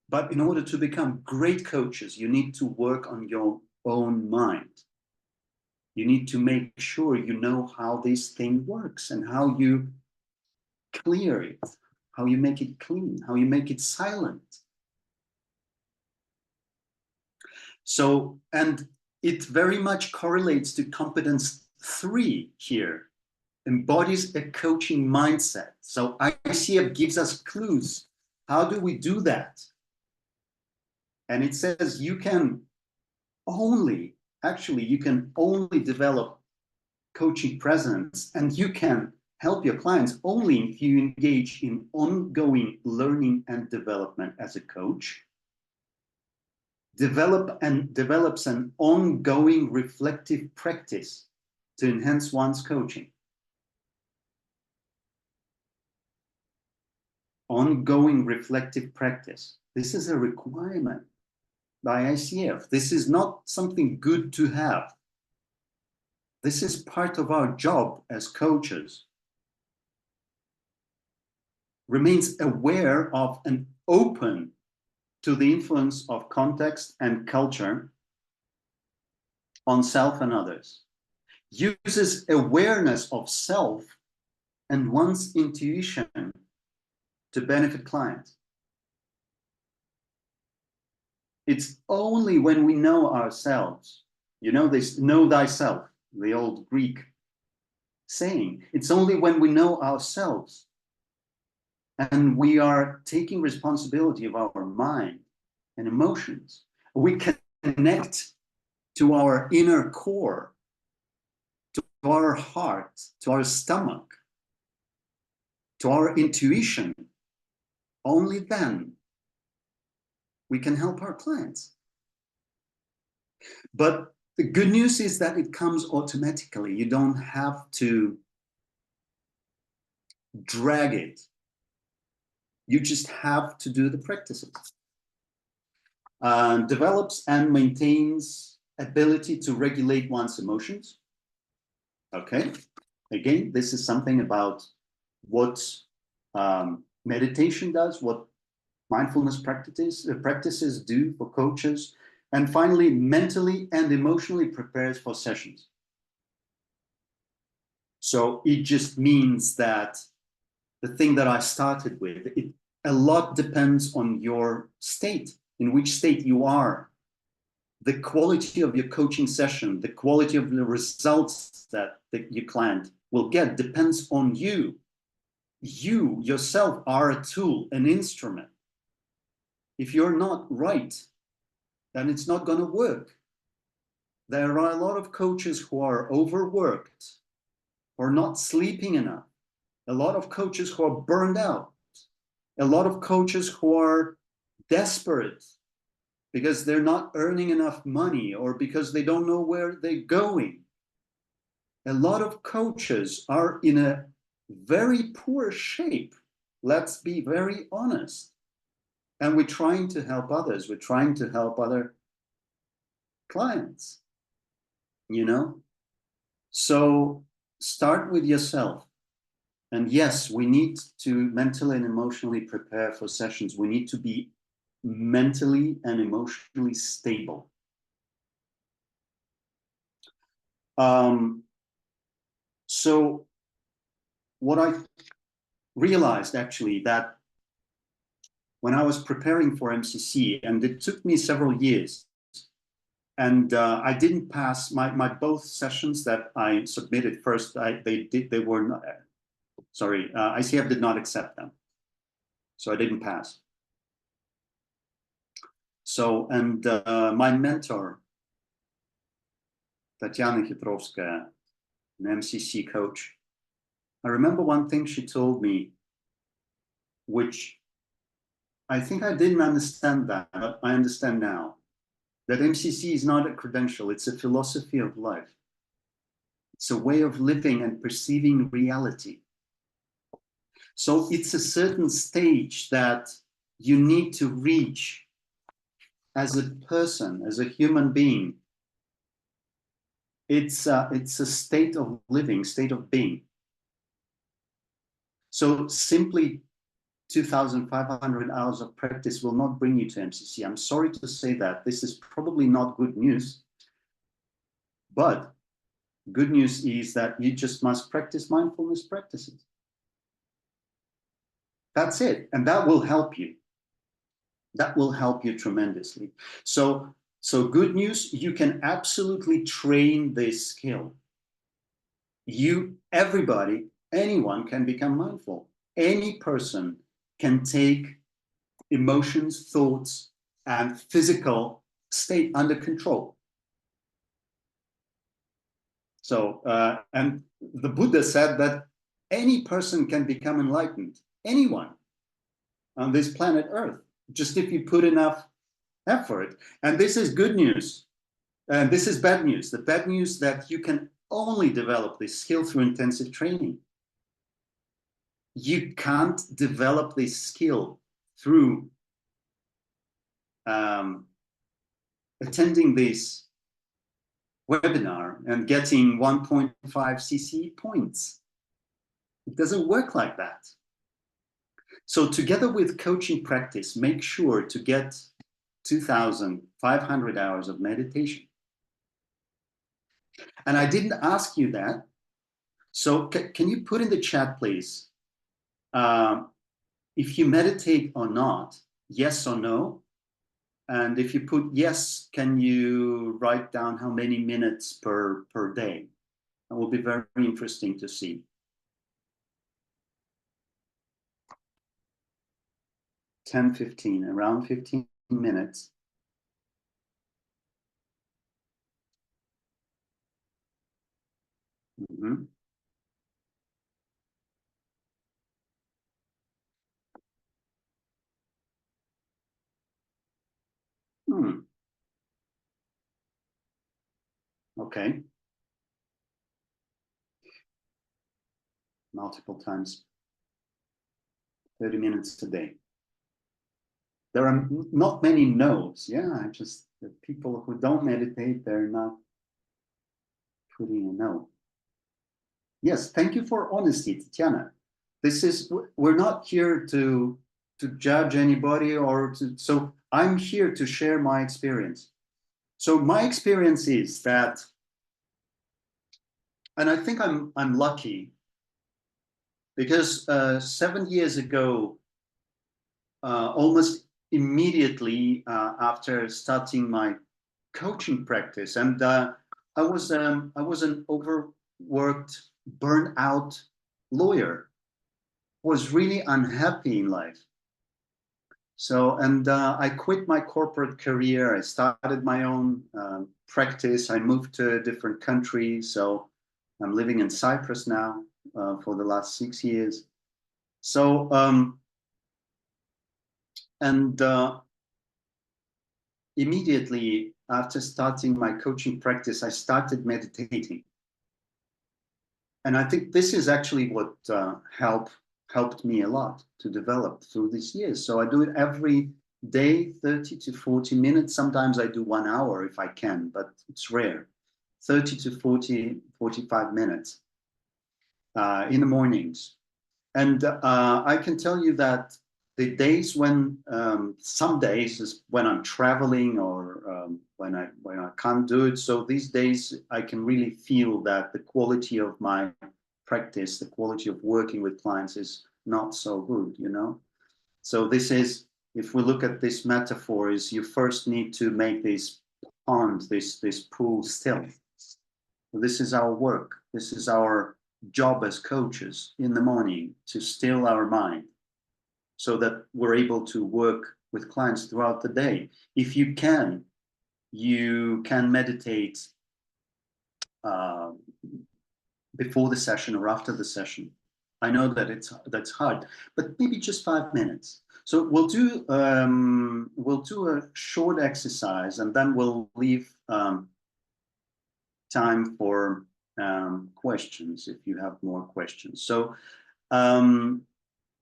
But in order to become great coaches, you need to work on your own mind. You need to make sure you know how this thing works and how you clear it, how you make it clean, how you make it silent. So, and it very much correlates to competence 3 here, embodies a coaching mindset. So ICF gives us clues. How do we do that? And it says you can only develop coaching presence, and you can help your clients only if you engage in ongoing learning and development as a coach. Develops an ongoing reflective practice to enhance one's coaching. Ongoing reflective practice. This is a requirement by ICF. This is not something good to have. This is part of our job as coaches. Remains aware of and open to the influence of context and culture on self and others. Uses awareness of self and one's intuition to benefit clients. It's only when we know ourselves, you know this, know thyself, the old Greek saying. It's only when we know ourselves and we are taking responsibility of our mind and emotions, we can connect to our inner core, to our heart, to our stomach, to our intuition. Only then we can help our clients. But the good news is that it comes automatically. You don't have to drag it. You just have to do the practices. Develops and maintains ability to regulate one's emotions. Okay, again, this is something about what meditation does, what mindfulness practices do for coaches, and finally, mentally and emotionally prepares for sessions. So it just means that the thing that I started with, a lot depends on your state, in which state you are. The quality of your coaching session, the quality of the results that your client will get depends on you. You yourself are a tool, an instrument. If you're not right, then it's not going to work. There are a lot of coaches who are overworked, or not sleeping enough. A lot of coaches who are burned out. A lot of coaches who are desperate because they're not earning enough money or because they don't know where they're going. A lot of coaches are in a very poor shape. Let's be very honest. And we're trying to help others. We're trying to help other clients, you know? So start with yourself And yes, we need to mentally and emotionally prepare for sessions. We need to be mentally and emotionally stable. So what I realized actually that when I was preparing for MCC, and it took me several years, and I didn't pass my both sessions that I submitted first. They were not, sorry, ICF did not accept them, so I didn't pass. So, and my mentor, Tatiana Hitrovskaya, an MCC coach, I remember one thing she told me, which I think I didn't understand that, but I understand now, that MCC is not a credential, it's a philosophy of life. It's a way of living and perceiving reality. So it's a certain stage that you need to reach as a person, as a human being. It's a state of living, state of being. So simply 2,500 hours of practice will not bring you to MCC. I'm sorry to say that. This is probably not good news. But good news is that you just must practice mindfulness practices. That's it. And that will help you. That will help you tremendously. So good news, you can absolutely train this skill. Everybody, anyone can become mindful. Any person can take emotions, thoughts, and physical state under control. So, and the Buddha said that any person can become enlightened, anyone on this planet Earth, just if you put enough effort. And this is good news. And this is bad news. The bad news that you can only develop this skill through intensive training. You can't develop this skill through attending this webinar and getting 1.5 CC points. It doesn't work like that. So together with coaching practice, make sure to get 2,500 hours of meditation. And I didn't ask you that. So can you put in the chat, please, if you meditate or not, yes or no? And if you put yes, can you write down how many minutes per day? That will be very interesting to see. Around 15 minutes. Mm-hmm. Okay. Multiple times. 30 minutes a day. There are not many no's. Yeah, just the people who don't meditate, they're not putting a no. Yes, thank you for honesty, Tatiana. We're not here to judge anybody so I'm here to share my experience. So my experience is that, and I think I'm lucky because 7 years ago, almost immediately after starting my coaching practice, and I was an overworked, burnt out lawyer, was really unhappy in life. So, and I quit my corporate career. I started my own practice. I moved to a different country. So I'm living in Cyprus now for the last 6 years. So, and immediately after starting my coaching practice, I started meditating. And I think this is actually what helped me a lot to develop through these years. So I do it every day, 30 to 40 minutes. Sometimes I do 1 hour if I can, but it's rare. 30 to 45 minutes in the mornings. And I can tell you that the days when, some days is when I'm traveling or when I can't do it. So these days I can really feel that the quality of my practice, the quality of working with clients is not so good, you know. So this is, if we look at this metaphor, is you first need to make this pond, this pool still. This is our work. This is our job as coaches in the morning, to still our mind so that we're able to work with clients throughout the day. If you can meditate before the session or after the session. I know that that's hard, but maybe just 5 minutes. So we'll do a short exercise, and then we'll leave time for questions if you have more questions. So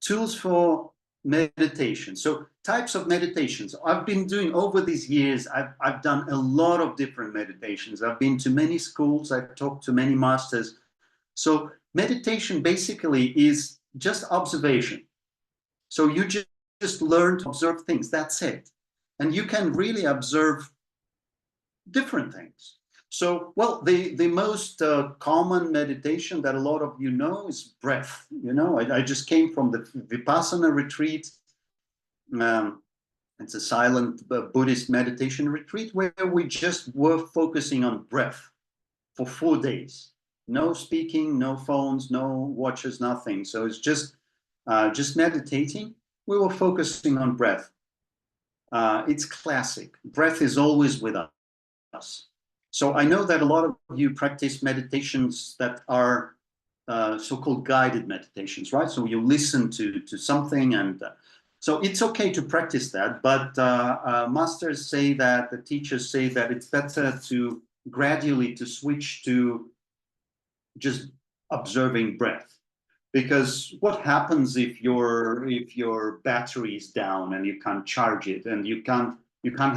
tools for meditation. So types of meditations. I've been doing over these years, I've done a lot of different meditations. I've been to many schools, I've talked to many masters. So meditation basically is just observation. So you just learn to observe things, that's it. And you can really observe different things. So, well, the most common meditation that a lot of you know is breath. You know, I just came from the Vipassana retreat. It's a silent Buddhist meditation retreat where we just were focusing on breath for 4 days. No speaking, no phones, no watches, nothing. So it's just meditating. We were focusing on breath. It's classic. Breath is always with us. So I know that a lot of you practice meditations that are so-called guided meditations, right? So you listen to something, and so it's okay to practice that, but masters say that, the teachers say that it's better to gradually to switch to just observing breath. Because what happens if your battery is down and you can't charge it, and you can't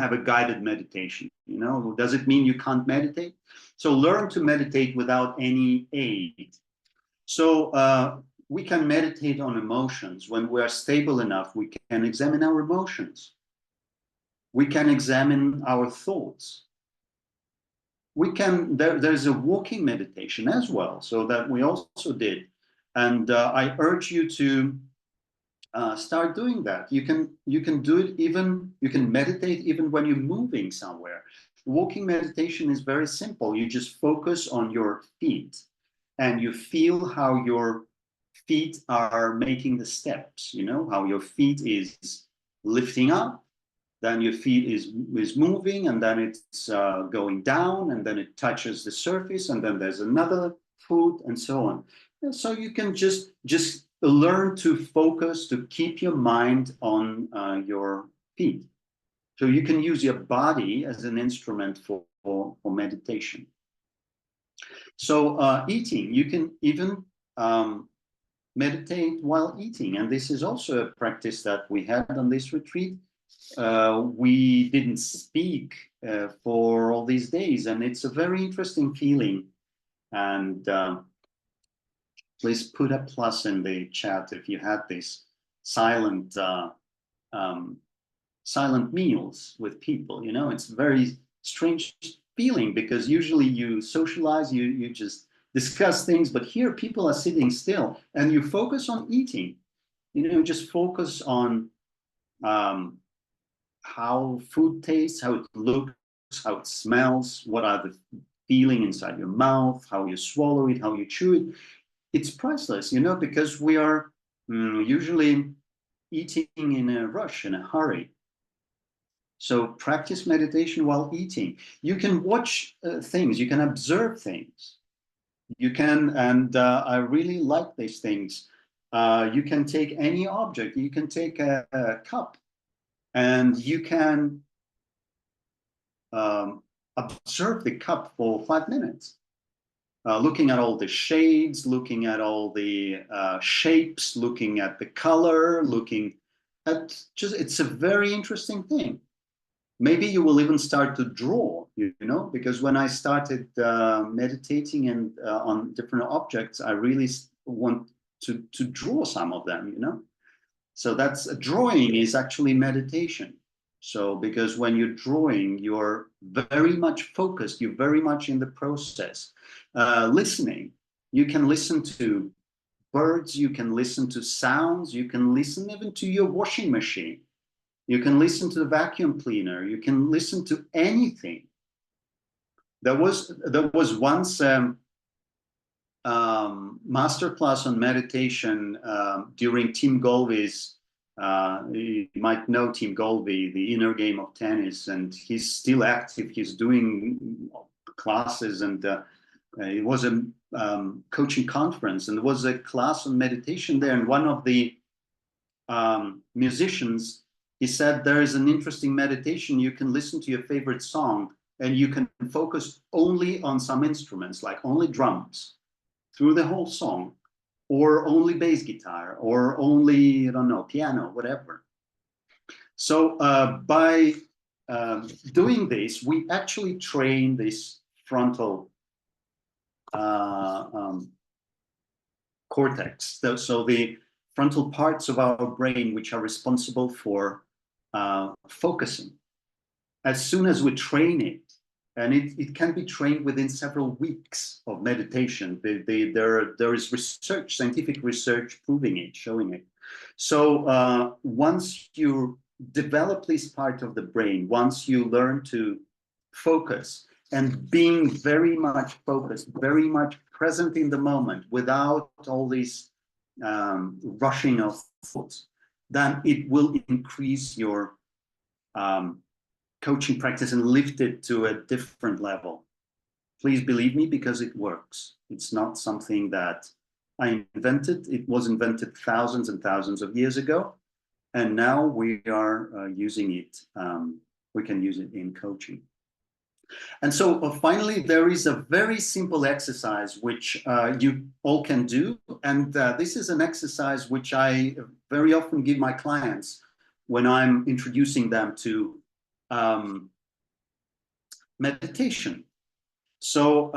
have a guided meditation, you know? Does it mean you can't meditate? So learn to meditate without any aid. So we can meditate on emotions. When we are stable enough, we can examine our emotions. We can examine our thoughts. We can, there's a walking meditation as well, so that we also did. And I urge you to start doing that. You can do it even, you can meditate even when you're moving somewhere. Walking meditation is very simple. You just focus on your feet and you feel how your feet are making the steps, you know, how your feet is lifting up, then your feet is moving, and then it's going down, and then it touches the surface, and then there's another foot, and so on. And so you can just learn to focus, to keep your mind on your feet. So you can use your body as an instrument for meditation. So eating, you can even meditate while eating. And this is also a practice that we had on this retreat. We didn't speak for all these days, and it's a very interesting feeling. And please put a plus in the chat if you had this silent meals with people. You know, it's a very strange feeling, because usually you socialize, you just discuss things, but here people are sitting still and you focus on eating. You know, just focus on how food tastes, how it looks, how it smells, what are the feeling inside your mouth, how you swallow it, how you chew it. It's priceless, you know, because we are usually eating in a rush, in a hurry. So practice meditation while eating. You can watch things, you can observe things. You can, and I really like these things. You can take any object, you can take a cup, and you can observe the cup for 5 minutes. Looking at all the shades, looking at all the shapes, looking at the color, looking at it's a very interesting thing. Maybe you will even start to draw, you know, because when I started meditating and on different objects, I really want to draw some of them, you know. So that's drawing is actually meditation. So because when you're drawing, you're very much focused, you're very much in the process. Listening, you can listen to birds, you can listen to sounds, you can listen even to your washing machine, you can listen to the vacuum cleaner, you can listen to anything. There was once masterclass on meditation during Tim Golvy's. You might know Tim Golvy, the inner game of tennis, and he's still active. He's doing classes, and it was a coaching conference, and there was a class on meditation there. And one of the musicians, he said, there is an interesting meditation. You can listen to your favorite song, and you can focus only on some instruments, like only drums, through the whole song, or only bass guitar, or only, I don't know, piano, whatever. So by doing this, we actually train this frontal cortex. So the frontal parts of our brain, which are responsible for focusing. As soon as we train it, and it can be trained within several weeks of meditation. There is research, scientific research proving it, showing it. So once you develop this part of the brain, once you learn to focus and being very much focused, very much present in the moment without all this rushing of thoughts, then it will increase your coaching practice and lift it to a different level. Please believe me, because it works. It's not something that I invented. It was invented thousands and thousands of years ago, and now we are using it. We can use it in coaching. And so finally, there is a very simple exercise which you all can do. And this is an exercise which I very often give my clients when I'm introducing them to meditation. So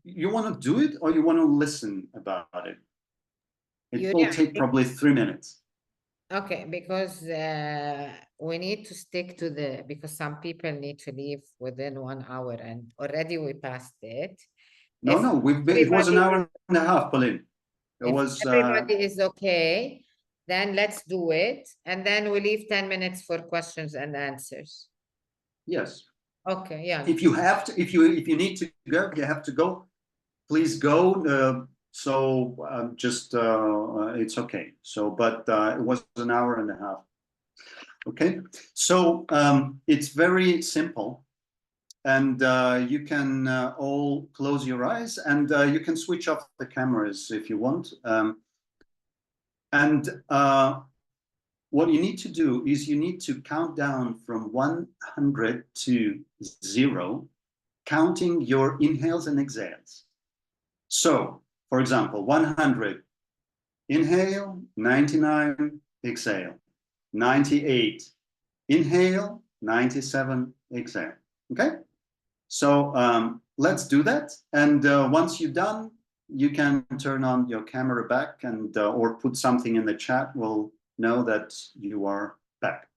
you want to do it, or you want to listen about it? It will take probably 3 minutes. Okay, because we need to stick to because some people need to leave within 1 hour, and already we passed it. No, it was an hour and a half, Pauline. Everybody is okay, then let's do it, and then we leave 10 minutes for questions and answers. Yes. Okay, yeah. If you have to, if you need to go, you have to go. Please go. It's okay. So, but it was an hour and a half. Okay. So it's very simple, and you can all close your eyes, and you can switch off the cameras if you want. What you need to do is you need to count down from 100 to 0, counting your inhales and exhales. So, for example, 100, inhale, 99, exhale, 98, inhale, 97, exhale. Okay? So let's do that. And once you're done, you can turn on your camera back and or put something in the chat. We'll know that you are back.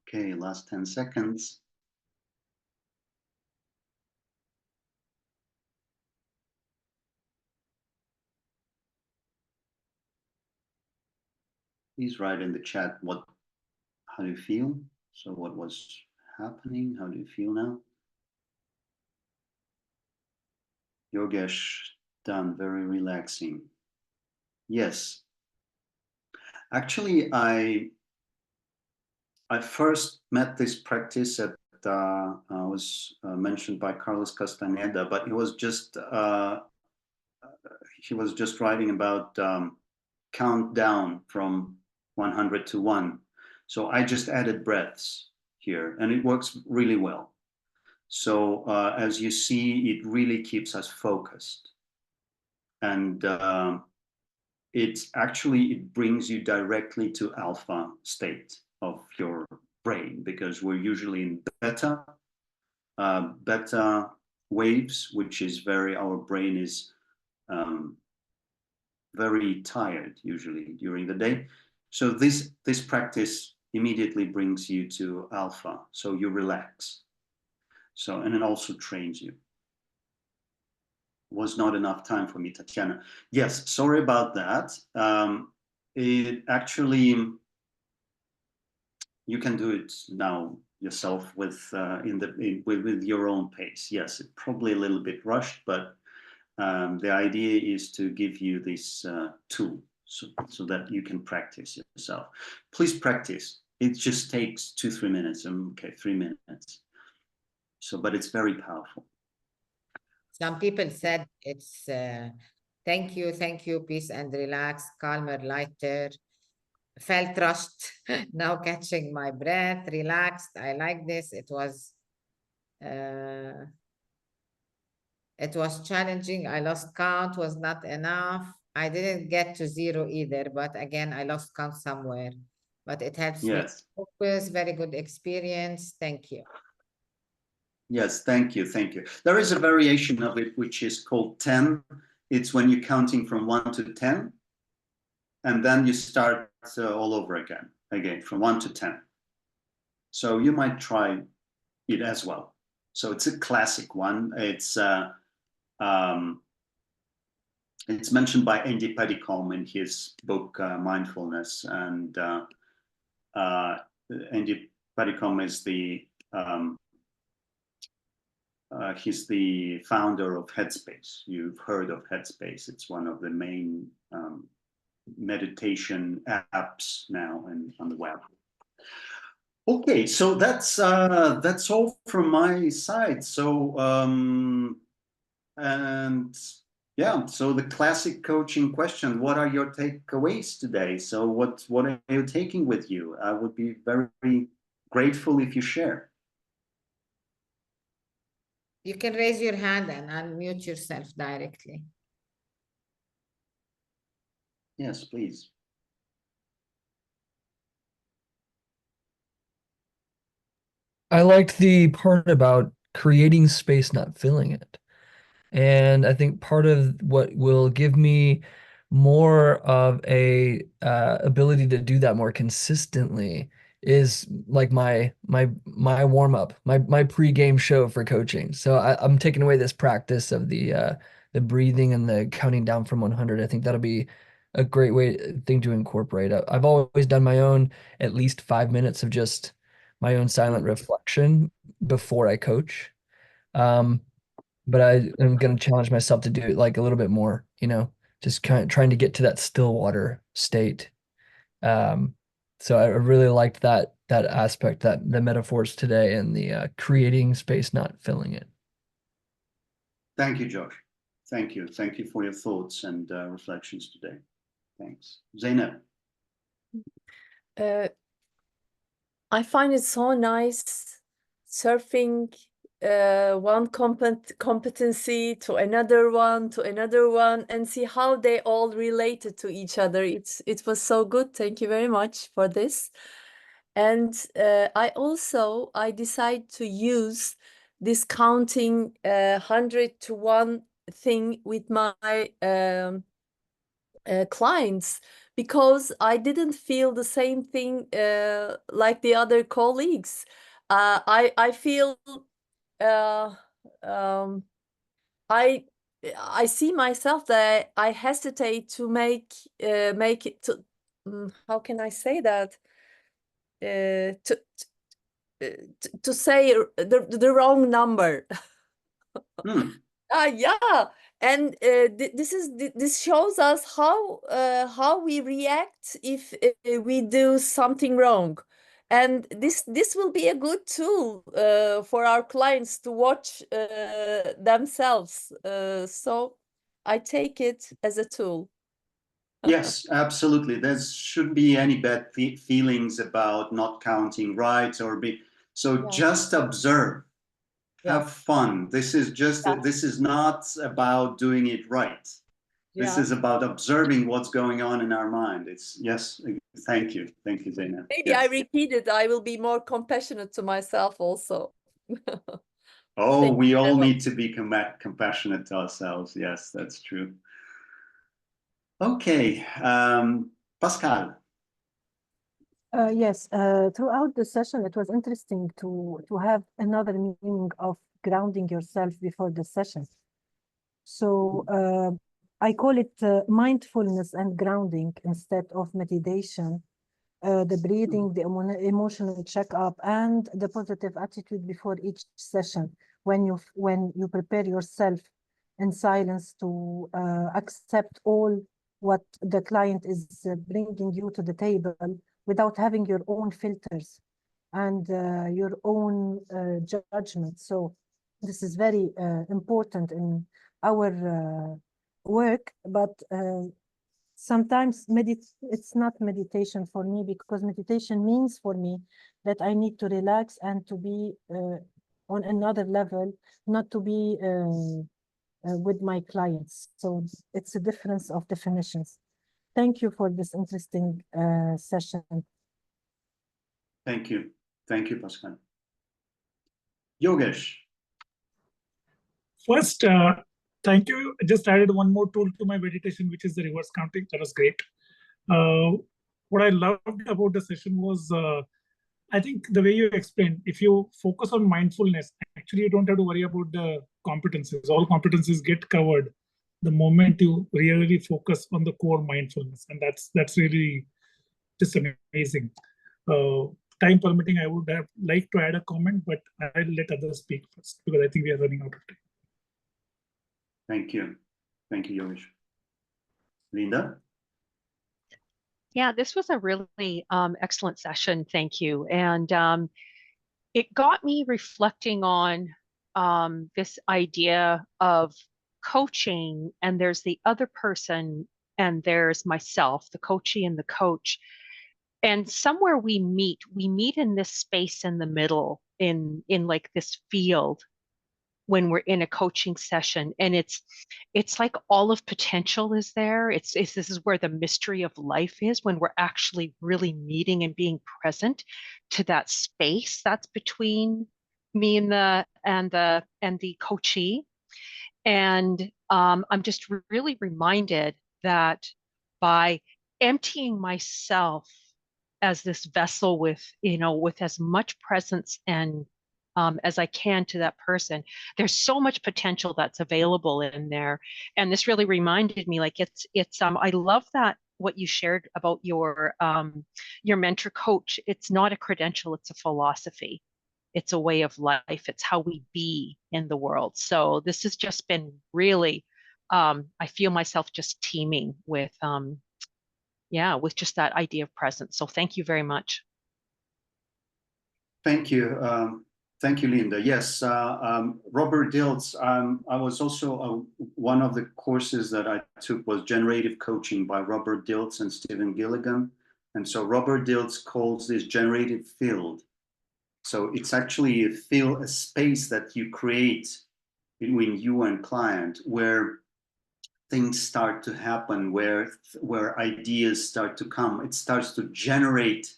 Okay, last 10 seconds. Please write in the chat how do you feel? So what was happening? How do you feel now? Yogesh, done, very relaxing. Yes. Actually, I first met this practice at was mentioned by Carlos Castaneda, but he was just writing about count down from 100 to 1. So I just added breaths here, and it works really well. So as you see, it really keeps us focused, and it brings you directly to alpha state of your brain, because we're usually in beta waves, which is our brain is very tired usually during the day. So this practice immediately brings you to alpha, so you relax. So, and it also trains you. Was not enough time for me, Tatiana. Yes, sorry about that. It actually, you can do it now yourself with your own pace. Yes, it's probably a little bit rushed, but the idea is to give you this tool so that you can practice yourself. Please practice. It just takes 2-3 minutes. Okay, 3 minutes. So, but it's very powerful. Some people said it's thank you, peace and relax, calmer, lighter, felt rushed, now catching my breath, relaxed. I like this. It was challenging. I lost count, was not enough. I didn't get to 0 either, but again, I lost count somewhere. But it helps me focus. Very good experience. Thank you. Yes, thank you, thank you. There is a variation of it which is called 10. It's when you're counting from 1 to 10, and then you start all over again from 1 to 10. So you might try it as well. So it's a classic one. It's mentioned by Andy Paddycombe in his book Mindfulness, and Andy Paddycombe is he's the founder of Headspace. You've heard of Headspace. It's one of the main meditation apps now on the web. Okay, so that's all from my side. So and yeah, so the classic coaching question: what are your takeaways today? So what are you taking with you? I would be very grateful if you share. You can raise your hand and unmute yourself directly. Yes, please. I liked the part about creating space, not filling it. And I think part of what will give me more of a ability to do that more consistently is like my warm up, my pre-game show for coaching. So I'm taking away this practice of the breathing and the counting down from 100. I think that'll be a great thing to incorporate. I've always done my own at least 5 minutes of just my own silent reflection before I coach. But I am going to challenge myself to do it like a little bit more, just kind of trying to get to that still water state. So I really liked that aspect, that the metaphors today, and the creating space, not filling it. Thank you, Josh. Thank you. Thank you for your thoughts and reflections today. Thanks. Zeynep. I find it so nice surfing one competency to another one and see how they all related to each other. It was so good. Thank you very much for this. And I decide to use this counting 100 to 1 thing with my clients, because I didn't feel the same thing like the other colleagues. I feel I see myself that I hesitate to make it to how can I say that to say the wrong number. Yeah, and this shows us how we react if we do something wrong, and this will be a good tool for our clients to watch themselves. So I take it as a tool. Yes, absolutely. There shouldn't be any bad feelings about not counting right or be. So just observe. Have fun. This is just this is not about doing it right. This is about observing what's going on in our mind. It's yes. Thank you, Zeynep. Maybe I repeat it. I will be more compassionate to myself also. Oh, we all need to be compassionate to ourselves. Yes, that's true. Okay, Pascal. Yes, throughout the session, it was interesting to have another meaning of grounding yourself before the session. So I call it mindfulness and grounding instead of meditation. The breathing, the emotional checkup, and the positive attitude before each session. When you prepare yourself in silence to accept all what the client is bringing you to the table without having your own filters and your own judgment. So this is very important in our work, but sometimes it's not meditation for me, because meditation means for me that I need to relax and to be on another level, not to be with my clients. So it's a difference of definitions. Thank you for this interesting session. Thank you. Thank you, Pascal. Yogesh. First, thank you. I just added one more tool to my meditation, which is the reverse counting. That was great. What I loved about the session was, I think the way you explained, if you focus on mindfulness, actually you don't have to worry about the competencies. All competencies get covered the moment you really focus on the core mindfulness. And that's really just amazing. Time permitting, I would have liked to add a comment, but I'll let others speak first because I think we are running out of time. Thank you. Thank you, Yogesh. Linda? Yeah, this was a really excellent session. Thank you. And it got me reflecting on this idea of coaching, and there's the other person and there's myself, the coachee and the coach. And somewhere we meet in this space in the middle, in like this field when we're in a coaching session, and it's like all of potential is there. This is where the mystery of life is, when we're actually really meeting and being present to that space that's between me and the coachee. And I'm just really reminded that by emptying myself as this vessel with as much presence and as I can to that person, there's so much potential that's available in there. And this really reminded me, like it's I love that what you shared about your mentor coach. It's not a credential, it's a philosophy. It's a way of life. It's how we be in the world. So this has just been really, I feel myself just teeming with just that idea of presence. So thank you very much. Thank you. Thank you, Linda. Yes, Robert Dilts, I was also, one of the courses that I took was Generative Coaching by Robert Dilts and Stephen Gilligan. And so Robert Dilts calls this generative field. So it's actually a space that you create between you and client where things start to happen, where ideas start to come. It starts to generate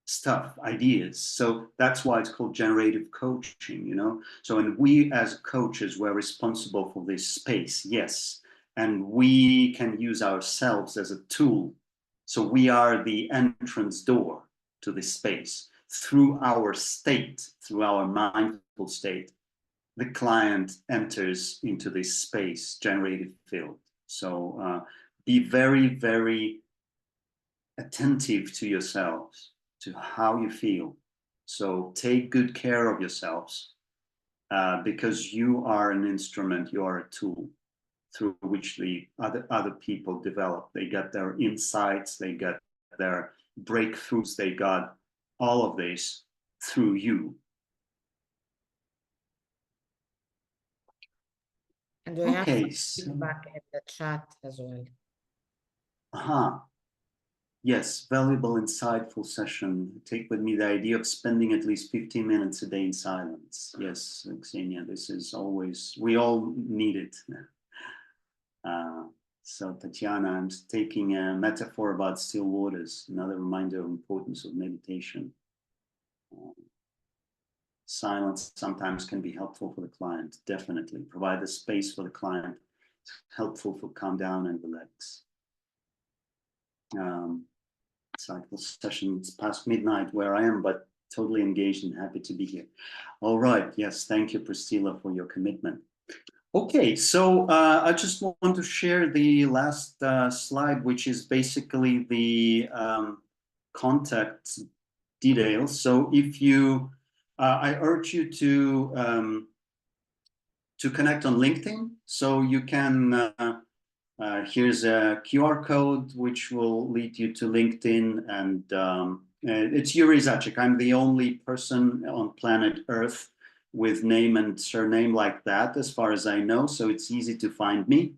stuff, ideas. So that's why it's called generative coaching, you know? So, and we as coaches, we're responsible for this space, yes. And we can use ourselves as a tool So we are the entrance door to this space. Through our state, through our mindful state, the client enters into this space generated field. So be very, very attentive to yourselves, to how you feel. So take good care of yourselves, because you are an instrument, you are a tool through which the other people develop. They get their insights, they get their breakthroughs, they got all of this through you. And we have Okay, some feedback in the chat as well. Yes, valuable, insightful session. Take with me the idea of spending at least 15 minutes a day in silence. Yes, Xenia, this is always, we all need it. So Tatiana, I'm taking a metaphor about still waters, another reminder of the importance of meditation. Silence sometimes can be helpful for the client, definitely. Provide the space for the client. It's helpful for calm down and relax. Cycle session, it's past midnight where I am, but totally engaged and happy to be here. All right, yes, thank you, Priscilla, for your commitment. Okay, so I just want to share the last slide, which is basically the contact details. So if you, I urge you to connect on LinkedIn, so you can, here's a QR code which will lead you to LinkedIn, and it's Yury Zachek. I'm the only person on planet Earth with name and surname like that, as far as I know, so it's easy to find me.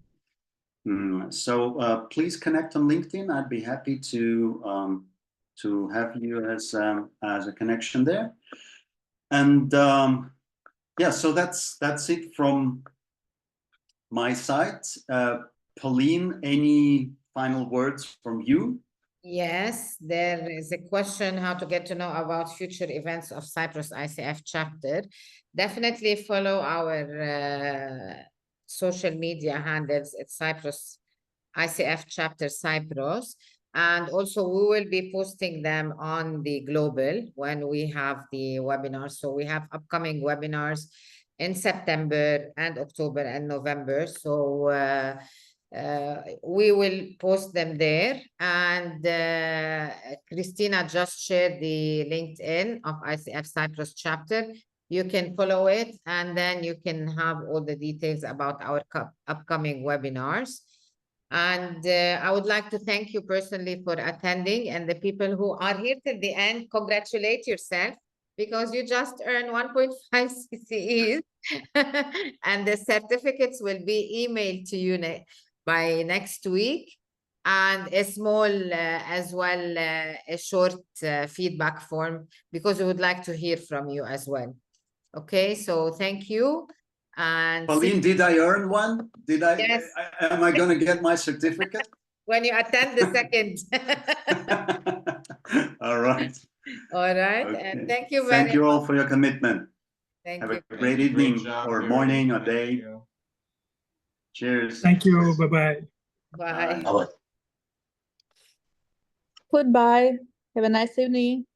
So please connect on LinkedIn. I'd be happy to have you as a connection there. And yeah, so that's it from my side. Pauline, any final words from you? Yes, there is a question how to get to know about future events of Cyprus ICF chapter. Definitely follow our social media handles at Cyprus ICF Chapter Cyprus. And also we will be posting them on the global when we have the webinars. So we have upcoming webinars in September and October and November. So we will post them there. And Christina just shared the LinkedIn of ICF Cyprus Chapter. You can follow it, and then you can have all the details about our upcoming webinars. And I would like to thank you personally for attending, and the people who are here till the end, congratulate yourself, because you just earned 1.5 CCEs and the certificates will be emailed to you by next week, and a small as well a short feedback form, because we would like to hear from you as well. Okay, so thank you. And Pauline, did I earn one? Did I? Yes. Am I going to get my certificate? When you attend the second. All right. All right. Okay. And thank you very Thank you all much. for your commitment. Thank Have you. a great evening or morning or day. Cheers. Thank you. Bye-bye. Bye. Bye. Goodbye. Have a nice evening.